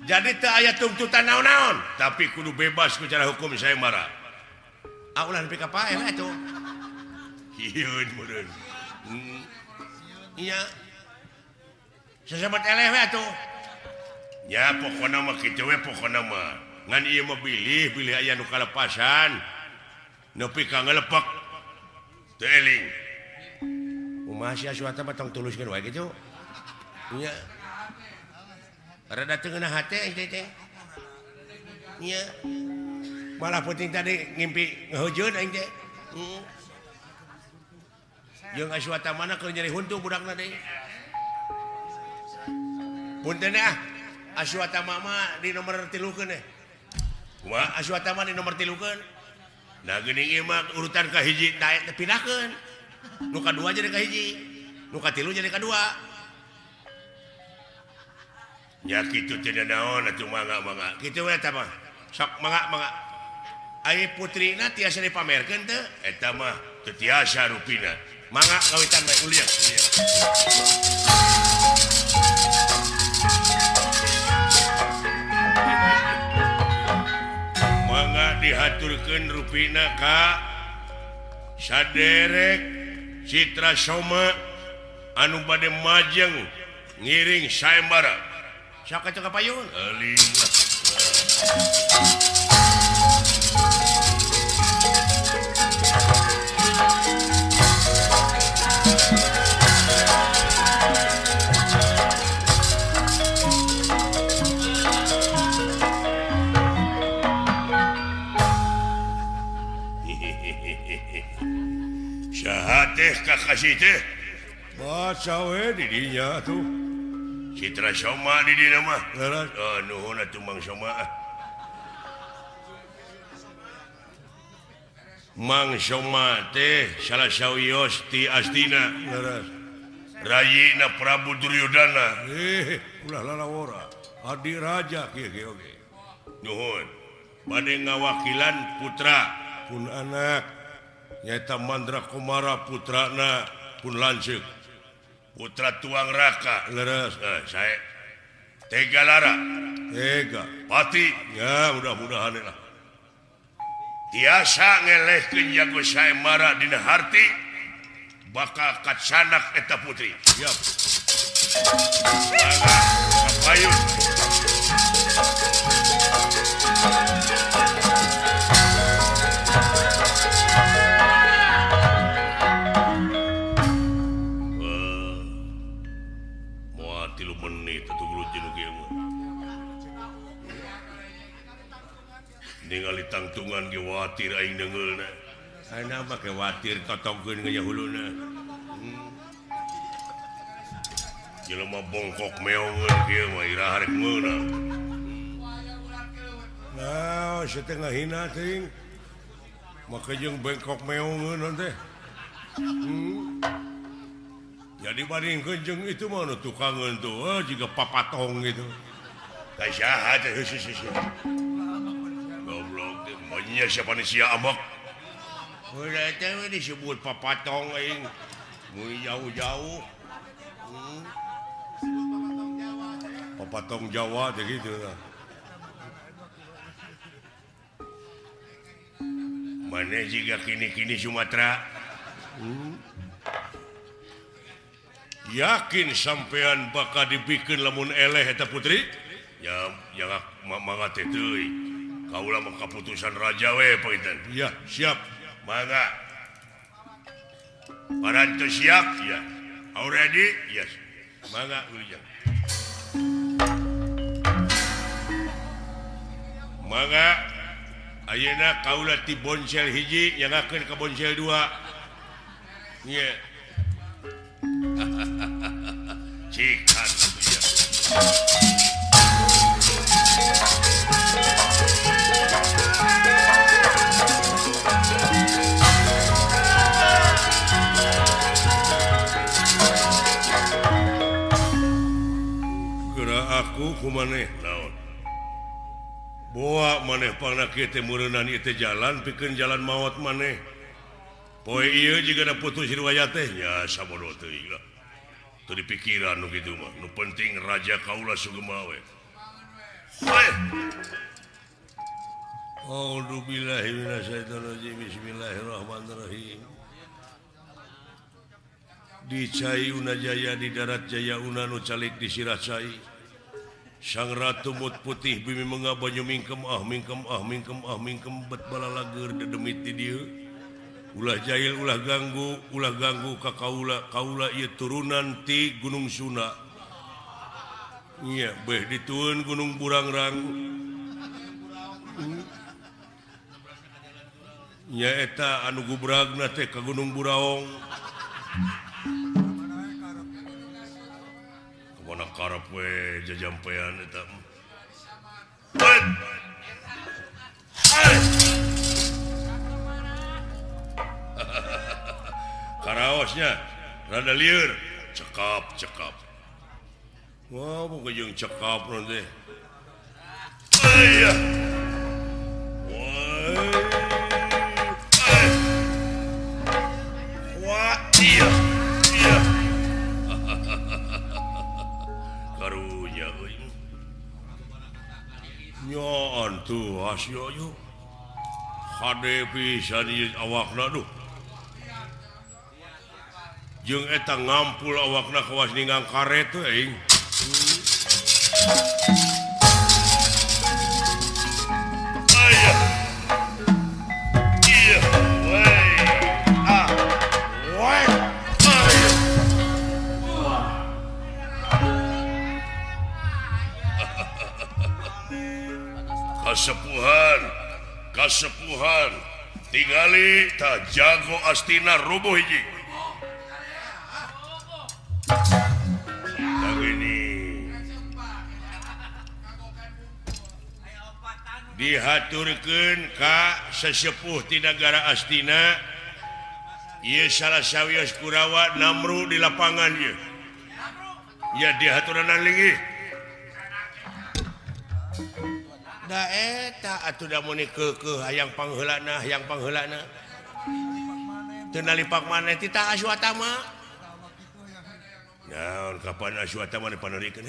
jadi teu aya tungtutan naon-naon, tapi kudu bebas ku cara hukum saemara. Ulah nepi ka pae we atuh. Hieun meureun. Iya. Sasabat eleh we atuh. Ya pokona mah kitu we pokona mah. Ngan ieu mah bilih aya nu kalepasan nepi ka ngalepek teu eling kumaha si Aswata mah tong tuluskeun wae kitu nya rada teu ngeunah hate engke teh nya malah penting tadi ngimpi ngahujeun aing teh jeung Aswata mana keur nyari huntu budakna deui punten Aswata mah di nomor 3 keun kumaha Aswata mah di nomor 3 keun nah geuning ieu mah urutan ka hiji daek pindahkeun nu kadua jadi ka hiji nu katilu jadi kadua nya kitu teh naon atuh mangga kitu we eta mah sok mangga ai putrina tiasa dipamerkeun teu eta mah teu tiasa rupina mangga kawitan bae uliang dihaturkan Rupina Kak saderek Citra Soma anu bade majeng ngiring sayembara siapa cakap payun kakasih teh baca we didinya tuh Citra Soma di dina mah nuhun atuh Mang Soma Mang Soma teh salah sawios ti astina Rayina Prabu Duryodana ulah lalawara adi raja kieu oge nuhun bade ngawakilan putra pun anak nyata Mandra Komara putrana pun lanceuk putra tuang raka leres saya Tega Lara Tega Pati ya mudah-mudahan lah tiasa ngelehkeun jago sayembara dina harti bakal kacanak eta putri siap kapayun ningali tangtungan ge watir aing deungeulna ayeuna mah ke watir totongkeun ge huluna jelema bongkok meongeun kieu mah ira harek meunang nah setengah hina teuing maka jeung bongkok meongeun teh jadi bandingkeun jeung itu mah nu tukangeun tuh jiga papatong gitu kasaha teh goblok siapa nih sia ambak udah teh disebut papatong aing mun jauh-jauh papatong Jawa teh gitu lah mana jika kini-kini Sumatera yakin sampean bakal dibikin lamun eleh eta putri ya jangan mangga teh teuing kaulah mah keputusan raja we pointen iya siap mangga parantos siap ya already yes mangga ujang mangga ayeuna kaulah ti bonsel hiji nyangakeun ka bonsel 2 nya cikan ya aku kumaneh naon boa maneh pangna kieu teh meureunana ieu teh jalan pikeun jalan maot maneh poe ieu jigana putus riwayat teh nya sabodo teuing lah teu dipikiran nu kitu mah nu penting raja kaula sugema we A'udzubillahi minasyaitonirrajim bismillahirrahmanirrahim di Cayuna Jaya di darat Jaya Una nu calik di sirah cai Sang Ratu Mut Putih bimi menga banyu mingkem mingkem bet balalager dedemit di dieu ulah jahil ulah ganggu ka kaula ieu turunan ti Gunung Suna nya beh ditueun Gunung Burangrang nya eta anu gubragna teh ka Gunung Buraong mana karep we jajampean eta karaosnya rada lieur cekap wah boga jeung cekap non teh aya wah iya karunya euy nyoon tuh asio yuk HD pisan ieu awakna duh. Jeung eta ngampul awakna kawas ninggang karet teh aing. Aya. Iya, wey. Ah. Wey. Aya. Kasepuhan tingali tak jago astina rubuh hiji ini dihaturkeun ka sesepuh ti nagara Astina ieu salah sawios Kurawa Namru di lapangan ieu ya dihaturanna linggih da eta atuh da mun keukeuh hayang pangheulana teu nalipak maneh ti ta Aswatama naon kapan Aswatama dipanerikeun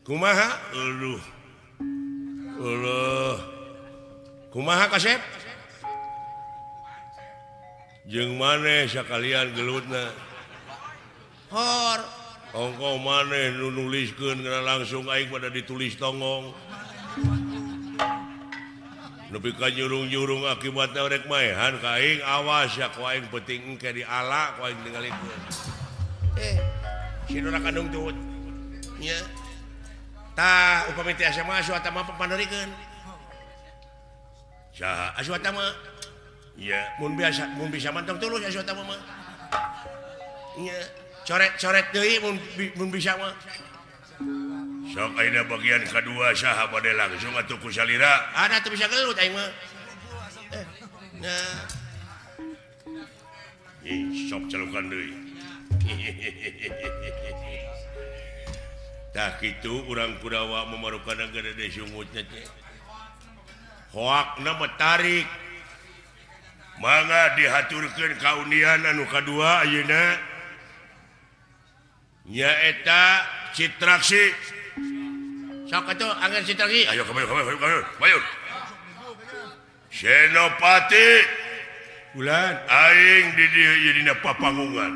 kumaha uluh kumaha Kasep jeung maneh sakalian gelutna hor ongko maneh nu nuliskeun kana langsung aing pada ditulis tongong nepi ka nyurung-nyurung akibatna rek maehan ka aing awas ya ku aing penting engke diala ku aing ningalikeun sinura kandung tut nya tah upami teh SMA Aswatama panerikeun saha Aswatama nya mun bisa mantong tulus Aswatama mah nya coret-coret deui mun bisa mah. Sok ayeuna bagian kadua saha bade langsung atuh ku salira. Ada teu bisa gelut aing mah. Nah. Sok celukan deui. Tah kitu urang Kurawa mamarukan gede sungutna teh. Hoakna metarik. Mangga dihaturkeun kaunian anu kadua ayeuna nyaeta Citraksi sok atuh angger Citraksi ayo kamayun Senopati ulan aing di dieu ieu dina papangungan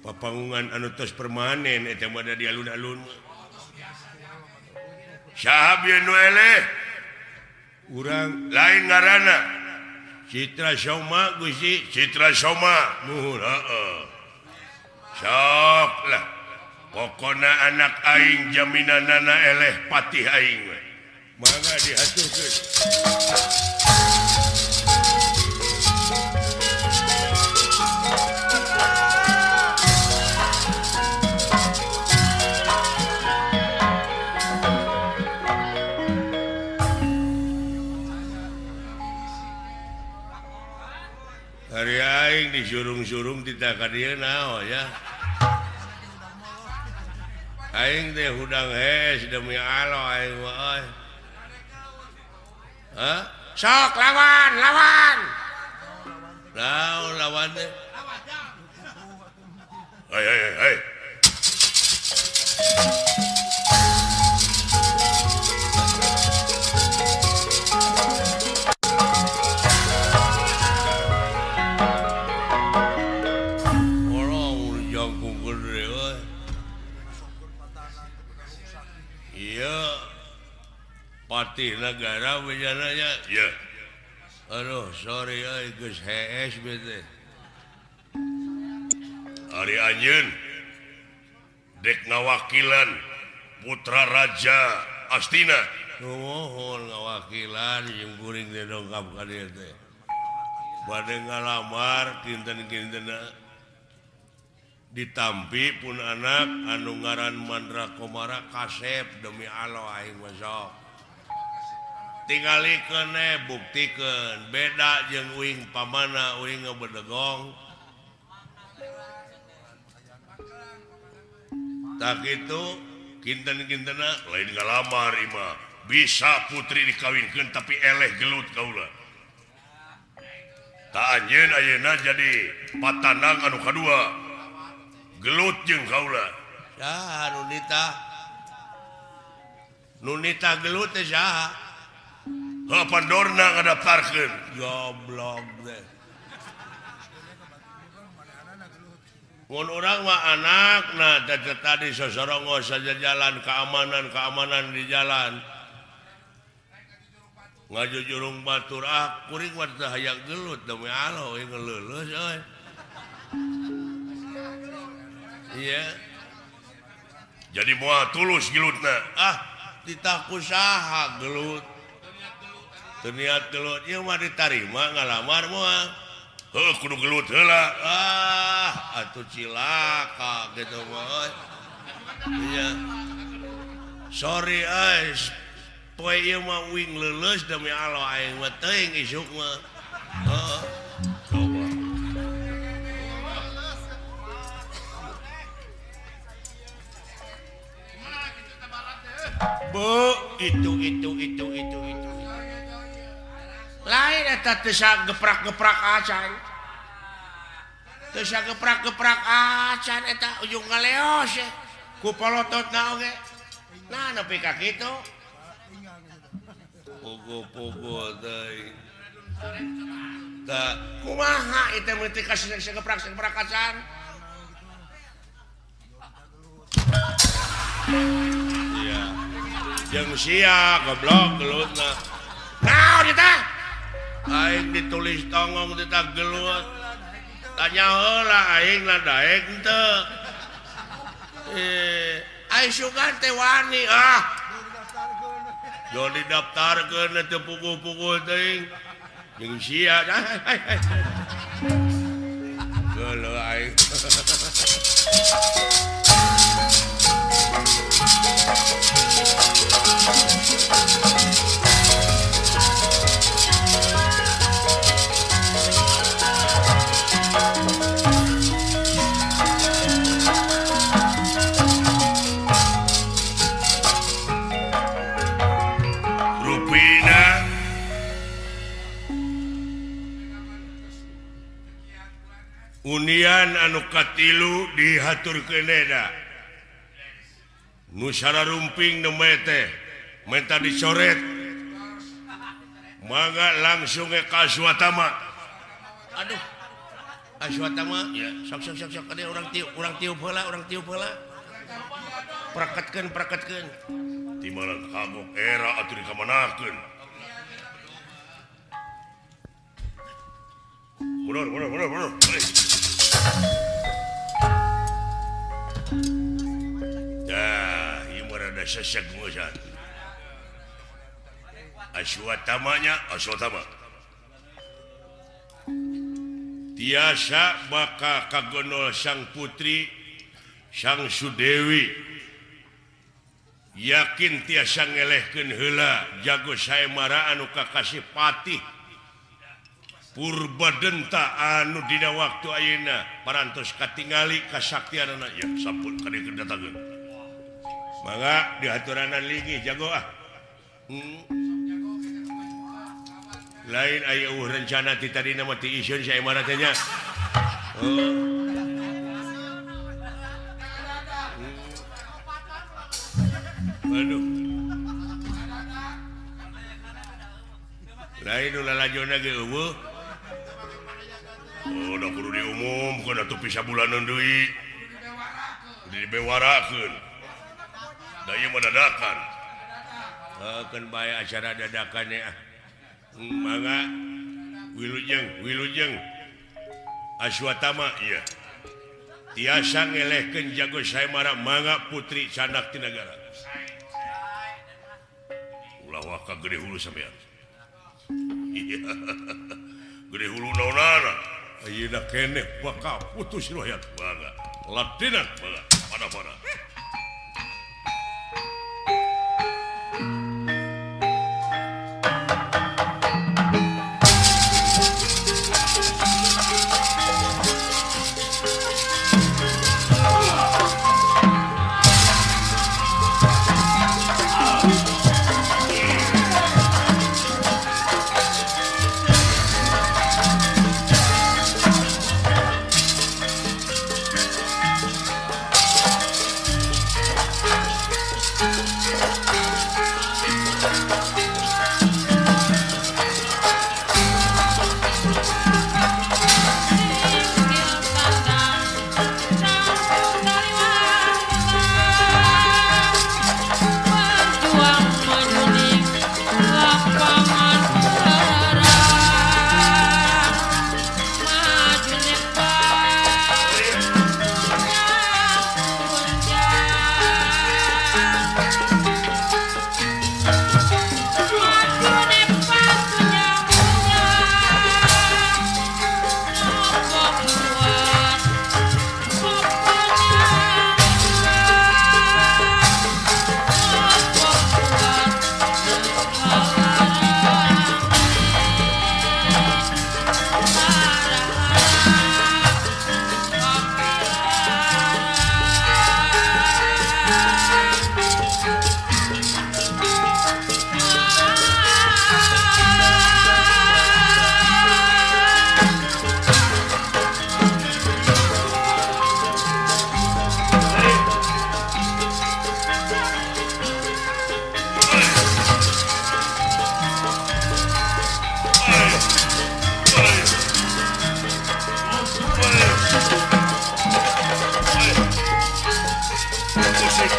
papangungan anu tos permanen eta mah da di alun-alun saha bieu nu eleh urang lain ngaranna Citra Soma Gusti Citra Soma nuhun heeh sok lah pokona anak aing jaminanana eleh patih aing mangga dihaturkeun hari aing disurung-surung tita ka dieu naon ya aing teh hudang hes demi Allah aing mah euy. Hah? Sok lawan. Naon lawan teh? Hei. Patih negara bejananya ya aduh sorry euy geus hees bete ari anjeun dek ngawakilan putra raja Astina nuhun ngawakilan jeung kuring teh dongkap ka dieu teh bade ngalamar kinten-kintenna ditampi pun anak anu ngaran Mandra Komara Kasep demi Allah aing mah sok tingalikeun buktikeun beda jeung uing pamana uing ngebedegong tak itu kinten-kintena lain ngalamar imah bisa putri dikawinkeun tapi eleh gelut kaula tak anjeun ayeuna jadi patanang anu kadua gelut jeung kaula dah anu nitah Nunita gelut teh saha? Heuh Pandorna ngadaptarkeun. Goblok teh. Mun urang mah anakna tadi sosorongo saja jalan keamanan di jalan. Ngaju jurung batur kuring mah teu hayang gelut demi Allah we ngeleuleus euy. Iya. Jadi moal tulus gelutna. Ditaku saha gelut. Teu niat gelut ieu mah ditarima ngalamar moal. Heuh kudu gelut heula. Atuh cilaka gitu mah. Iya. Sorry guys. Poe ieu mah wing leuleus demi Allah aing mah teuing isuk mah. Heeh. Coba. Bu, itu. Lain eta teu sageprak-geprak acan. Teu sageprak-geprak acan eta ujung ngaleos ya. Ku polototna oge. Nah, nepi ka kitu. Pogo teh. Tah, kumaha eta mah teh kasih sageprak-sageprak acan. Iya. Jeung sia goblok gelutna. Naon eta? Aing ditulis tongong teh gelut. Tanya heula aing na daek henteu. Aing sugan teh wani Jo didaftarkeun teh pukul-pukul teuing. Jeung sia. Geuleuh aing. Unian anu katilu dihaturkeun eta. Nu sararumping nemeh teh menta dicoret. Mangga langsung ka Aswatama. Aduh. Aswatama ya sok kade urang tiup heula. Praketkeun. Ti malang kabuk era atuh dikamanakeun. Mundur. Ieu mah rada sesek ngosan. Aswatama. Tiasa baka kagonol sang putri sang Sudewi. Yakin tiasa ngelehkeun heula jago saemara anu kakasih patih. Purbadenta anu dina waktu ayeuna parantos katingali kasaktianana ya sampun kadeukeun datangeun. Mangga dihaturanan linggih jago Lain aya rencana ti tadina mah ti isieun saemara teh nya. Aduh. Lain ulah lajona ge eueuh. Udah kudu diumumkeun atuh pisah bulanan deui. Dibewarakeun. Da ieu mah dadakan. Keun bae acara dadakan ya. Mangga Wilujeng Aswatama ieu. Tiasa ngelehkeun jago saemara mangga putri candak ti nagara. Ulah wah ka Gede Hulu sampean. Iya. Gede Hulu naonana? Ayeuna keneh bakal putus royat bangga. Latinan bangga. Pada. musik.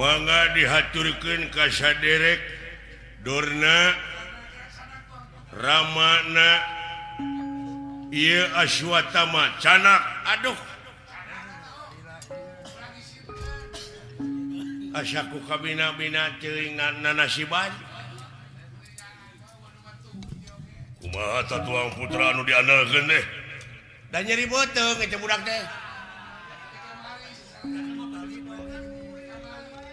Mangga dihaturkeun ka saderek Dorna Ramana ieu Aswatama Canak. Aduh, asaku kabina-bina teuing nanasiban. Kumaha tatuang putra anu diandalkeun teh? Da nyeri beuteung eta budak teh.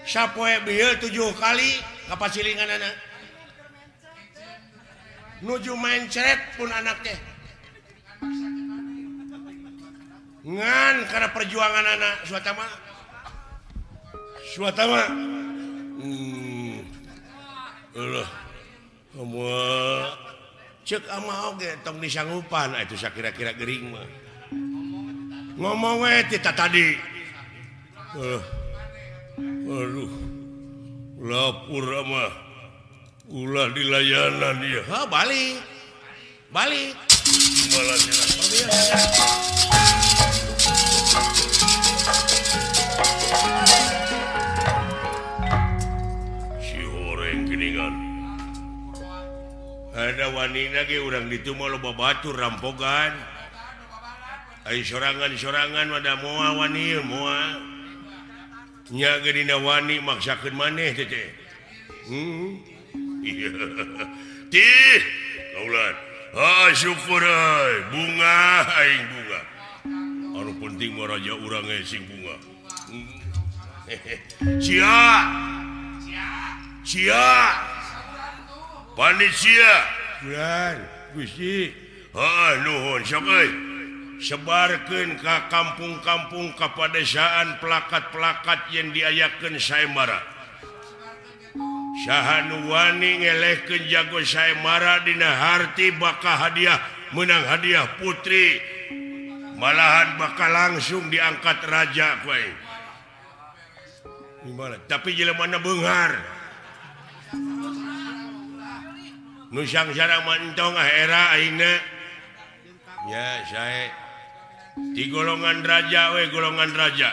Sapoe bieu 7 kali kapasilinganana. Nuju main ceret pun anak teh. Ngan karena perjuangan anak Swatama. Swatama. Allah. Kamu cek ama oge tong disanggupan itu sakira-kira gering mah. Ngomong we tita tadi. Aduh, lapur mah ulah dilayanan dia. Ha, balik. Balasnya si horeng geningan. Ada wanita ge urang ditu mah loba batur rampogan. Ai sorangan-sorangan mah da moal wani moal. Nya gedina wani maksakeun maneh teh. Iya. Tih, kaulan. Ah, syukur euy, bunga aing bunga. Anu penting mah raja urang ge sing bunga. Cia. Panitia. Bulan, Gusti. Heeh, nuhun sok euy. Sebarkeun ka kampung-kampung kapadesaan plakat-plakat yang diayakeun saemara. Saha nu wani ngelehkeun jago saemara dina harti bakal hadiah menang hadiah putri. Malahan bakal langsung diangkat raja ku aing. Gimana? Tapi jelemana beunghar. Nu sangsara mantong era aingna. Ya, sae di golongan raja we golongan raja.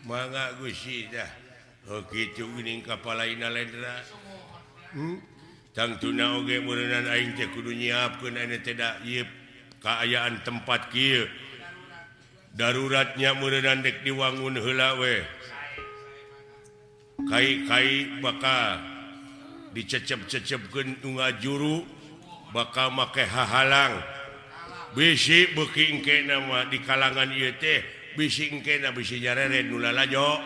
Mangga Gusti dah. Oh kitu geuning kapalaina lendra. Tangtuna oge meureunana aing teh kudu nyiapkeun anu teh da ieu kaayaan tempat kieu. Daruratnya meureunana dek diwangun heula we. Kai-kai bakal dicecep-cecepkeun nu ngajuru bakal make hahalang. Bisi beuki engkena mah di kalangan ieu teh bisi engkena bisi jarere nu lalajo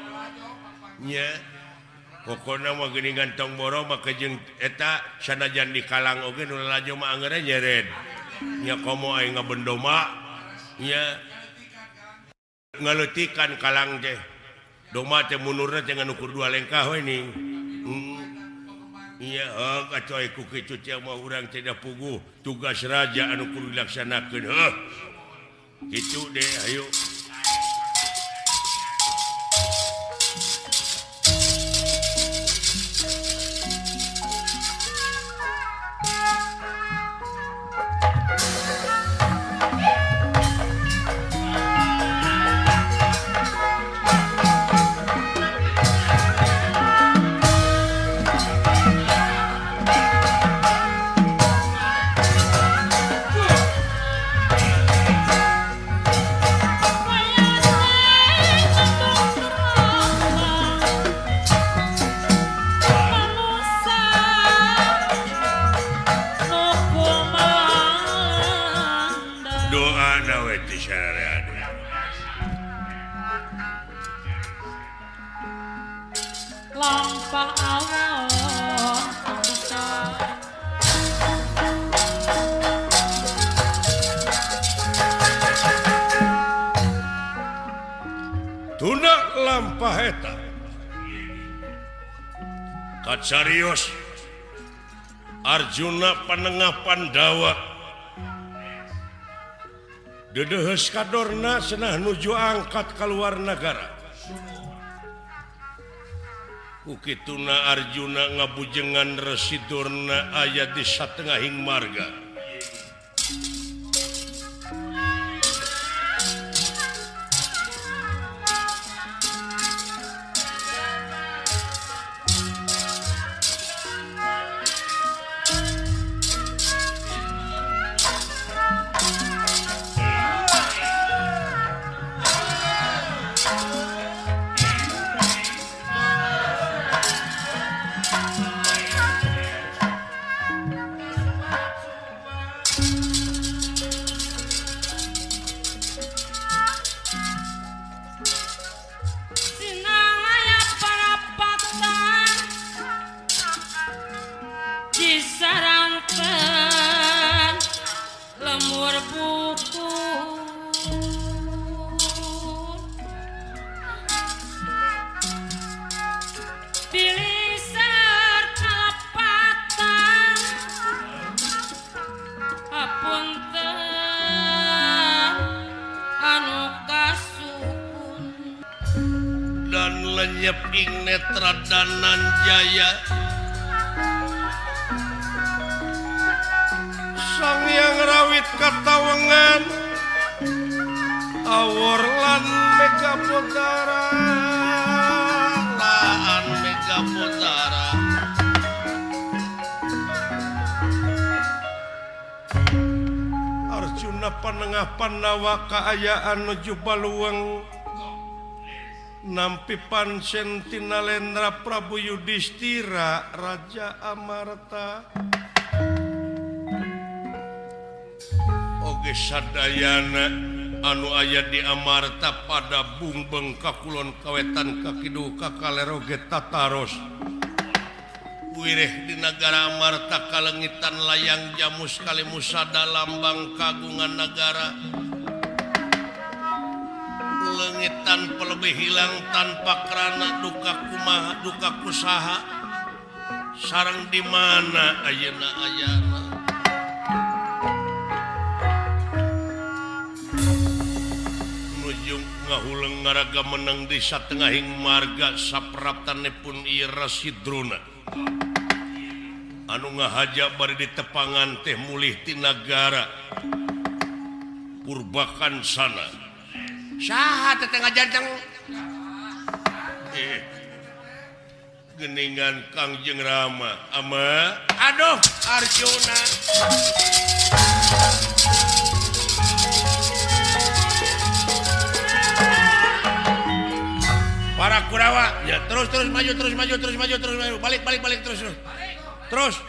nya pokona mah geuningan tong boro mah jeung eta sanajan di kalang oge nu lalajo mah anggeure nyered nya komo aing ngabendoma nya ngaleutikan kalang teh doma teh munurna teh nganukur 2 lengkah we ning. Iya, kacoy ku kitu teh mah urang teh da puguh tugas raja anu kudu dilaksanakeun. Heuh. Kitu deh, ayo. lampah awon tuna lampah eta kacarios Arjuna Panengah Pandawa dedehes kadorna senah nuju angkat keluar negara ukituna Arjuna ngabujengan residurna aya di satengahing marga nyeping netra danan jaya sang yang rawit katawengan awor lan mega potara laan mega potara Arjuna Panengah Pandawa kaayaan nuju baluang nampi pansen tina Lendra Prabu Yudhistira Raja Amarta oge sadayana anu aya di Amarta pada bungbeng kakulon kawetan kakidu kakaleroge tataros wireh di negara Amarta kalengitan layang jamus kalimusada lambang kagungan negara lengitan pelebih hilang tanpa kerana duka kumaha duka kusaha sareng di mana ayeuna ayana nuju ngahuleng ngaraga menang di satengahing marga sapraptanipun ieu Rasidruna anu ngahaja bari di tepangan teh mulih ti nagara Purbakan sana saha tetengah janteng geningan Kangjeng Rama ama aduh Arjuna para Kurawa ya terus maju balik terus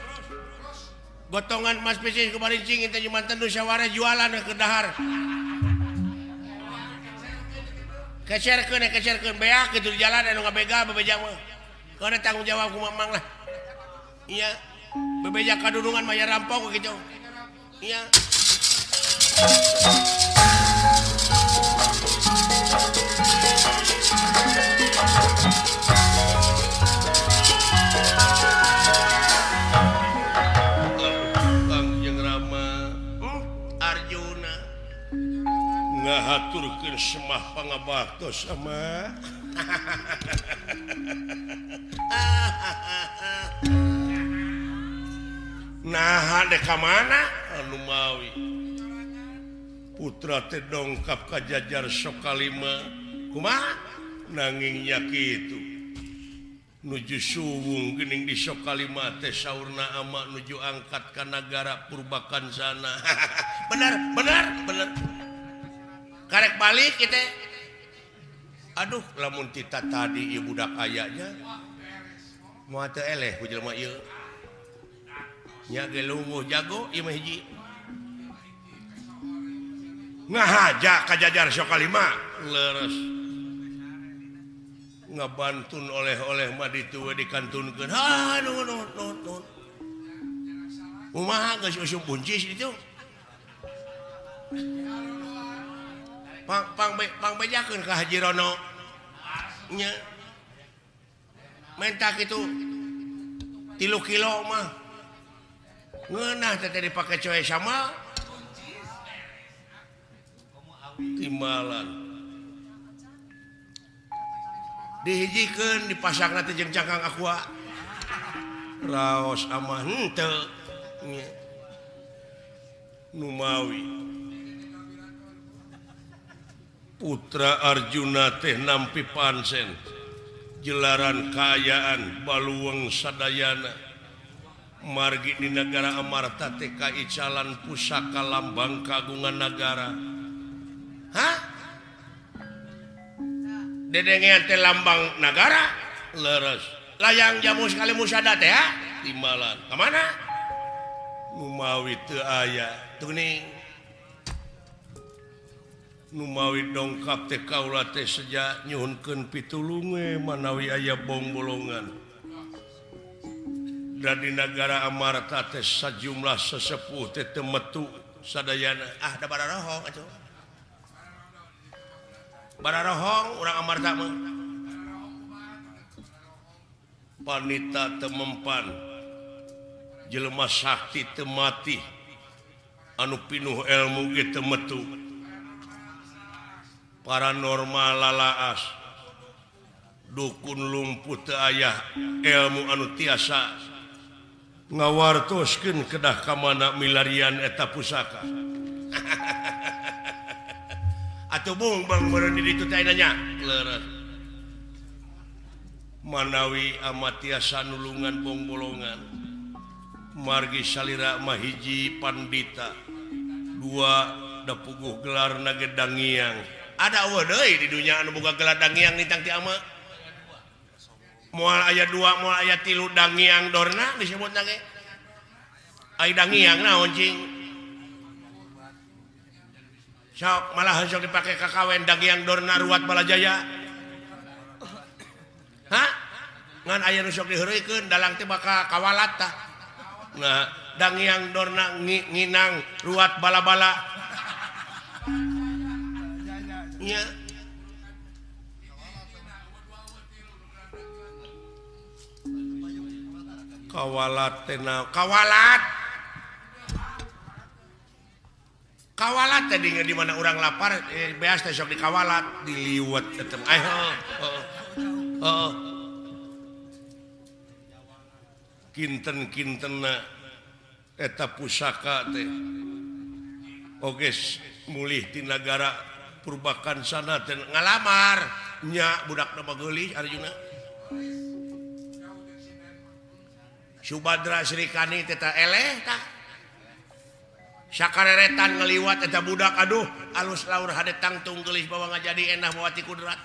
gotongan Mas Piscis ke Barincing itu mantan musyawarah jualan ke dahar kecerkeun beak gitu di jalan anu ngabega bebeja mah kana tanggung jawab ku mamang lah iya bebeja kadudungan maya rampok gitu iya Kangjeng Rama Arjuna ngahaturkeun semah pangabaktos sama nah dek ka mana anu mawi putra teh dongkap ka jajar sok kalima kumaha nanging nya kitu nuju suwung geuning di sok kalima teh saurna ama nuju angkat ka nagara Purbakan sana bener karek balik kita aduh lamun tita tadi ieu budak ayanya moal teu eleh ku jelema ieu nya ge lungguh jago ieu mah hiji ngahaja kajajar sok kalima leres ngabantun oleh-oleh mah ditu dikantunkeun kumaha geus usum buncis itu pang bejakeun ka Haji Rono nya mentak itu 3 kilo mah ngeunah teh dipake coe sama timbalan dihijikeun dipasangna teh jeung cangkang aqua raos amah henteu Numawi putra Arjuna teh nampi pansen jelaran kayaan baluweng sadayana margi di negara Amarta teh kaicalan pusaka lambang kagungan negara hah dedengean teh lambang negara leres layang jamu sekali musada teh ha timbalan ka mana Numawi teu aya tuning Numawi dongkap teh kaula teh seja nyuhunkeun pitulung manawi aya bong bolongan dan di negara Amarta teh sajumlah sesepuh teh teu metu sadayana da bararohong atuh bararohong urang Amarta mah panita teu mempan jelema sakti teu mati anu pinuh ilmu ge teu metu paranormal lalaas dukun lumpuh teu aya ilmu anu tiasa ngawartoskeun kedah ka mana milarian eta pusaka atuh bung bang beureun di ditu teh nanya leres manawi amat tiasa nulungan bong bolongan margi salira mahiji pandita 2 da puguh gelar nage dangiang ada eueuh deui di dunya anu boga gelar dangiang nitang ti ama moal aya 2 moal aya 3 dangiang dorna disebut nage ai dangiang naon cing sok malah sok dipake kakawen dangiang dorna ruat balajaya hah ngan aya nu sok diheureukeun dalang teh bakal kawalat tah nah dangiang dorna nginang ruat bala-bala nya kawalat teh kawalat tadi di mana orang lapar beas teh sok dikawalat diliwet tetep kinten-kintenna eta pusaka teh oge mulih ti nagara Purbakansana teh ngalamar nya budakna bageulih Arjuna Subadra Srikani teh eleh tah sakareretan ngaliwat eta budak aduh alus laur hade tangtung geulis bawa ngajadi endah bawa ti kudrat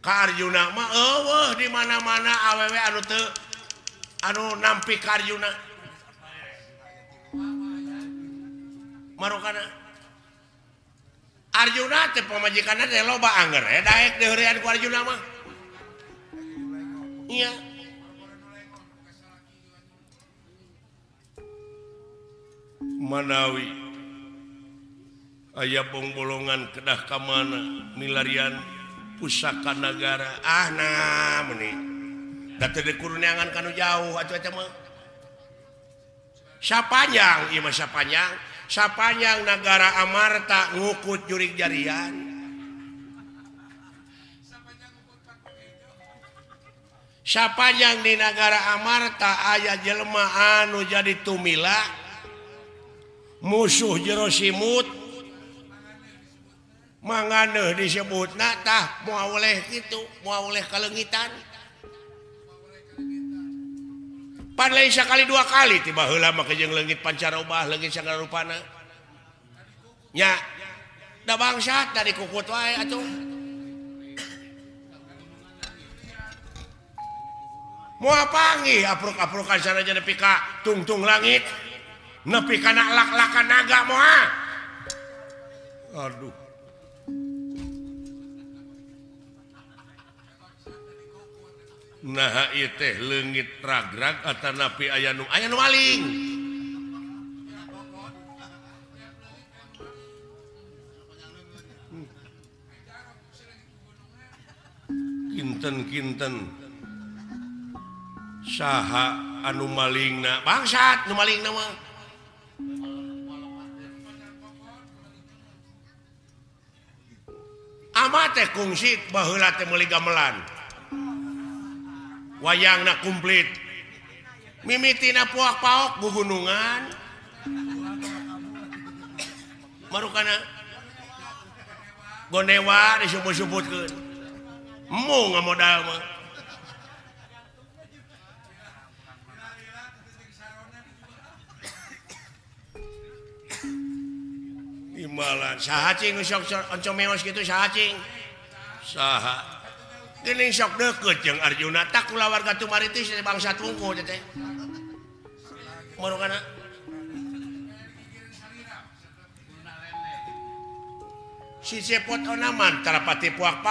ka Arjuna mah eueuh di mana-mana awewe anu teu anu nampi ka Arjuna marokana Arjuna teh pamajikanna teh loba anger daek deurean ku Arjuna mah iya manawi aya bong bolongan kedah ka mana milarian pusaka negara nah meuni da teu dikuruneangan kanu jauh atuh eta mah sapanjang ieu mah sapanjang negara Amarta ngukut jurig jarian sapanjang di negara Amarta aya jelema anu jadi tumila musuh jero simut manganeuh disebutna tah moal oleh kitu moal oleh kalengitan pan lain sakali 2 kali tiba heula make jeung leungit pancarobah leungit sagala rupana nya da bangsat dari kukut wae atuh moal panggih apruk-aprukan sanajan nepi ka tungtung langit nepi kana lak-lakan naga moal Aduh. Nah ieu teh leungit ragrag atanapi aya nu maling. Kinten-kinten saha anu malingna bangsat nu malingna mah amat teh kungsi baheula teh meuli gamelan wayangna komplit mimitina puak-paok gugunungan marukana gonewa disebut-sebutkeun emu ngamodal mah imbalan saha cing sok oncom meos kitu saha cing saha geuning sok deukeut jeung Arjuna tak kula warga Tumaritis bangsa Tungku teh marukana si cepot onaman tarapati puak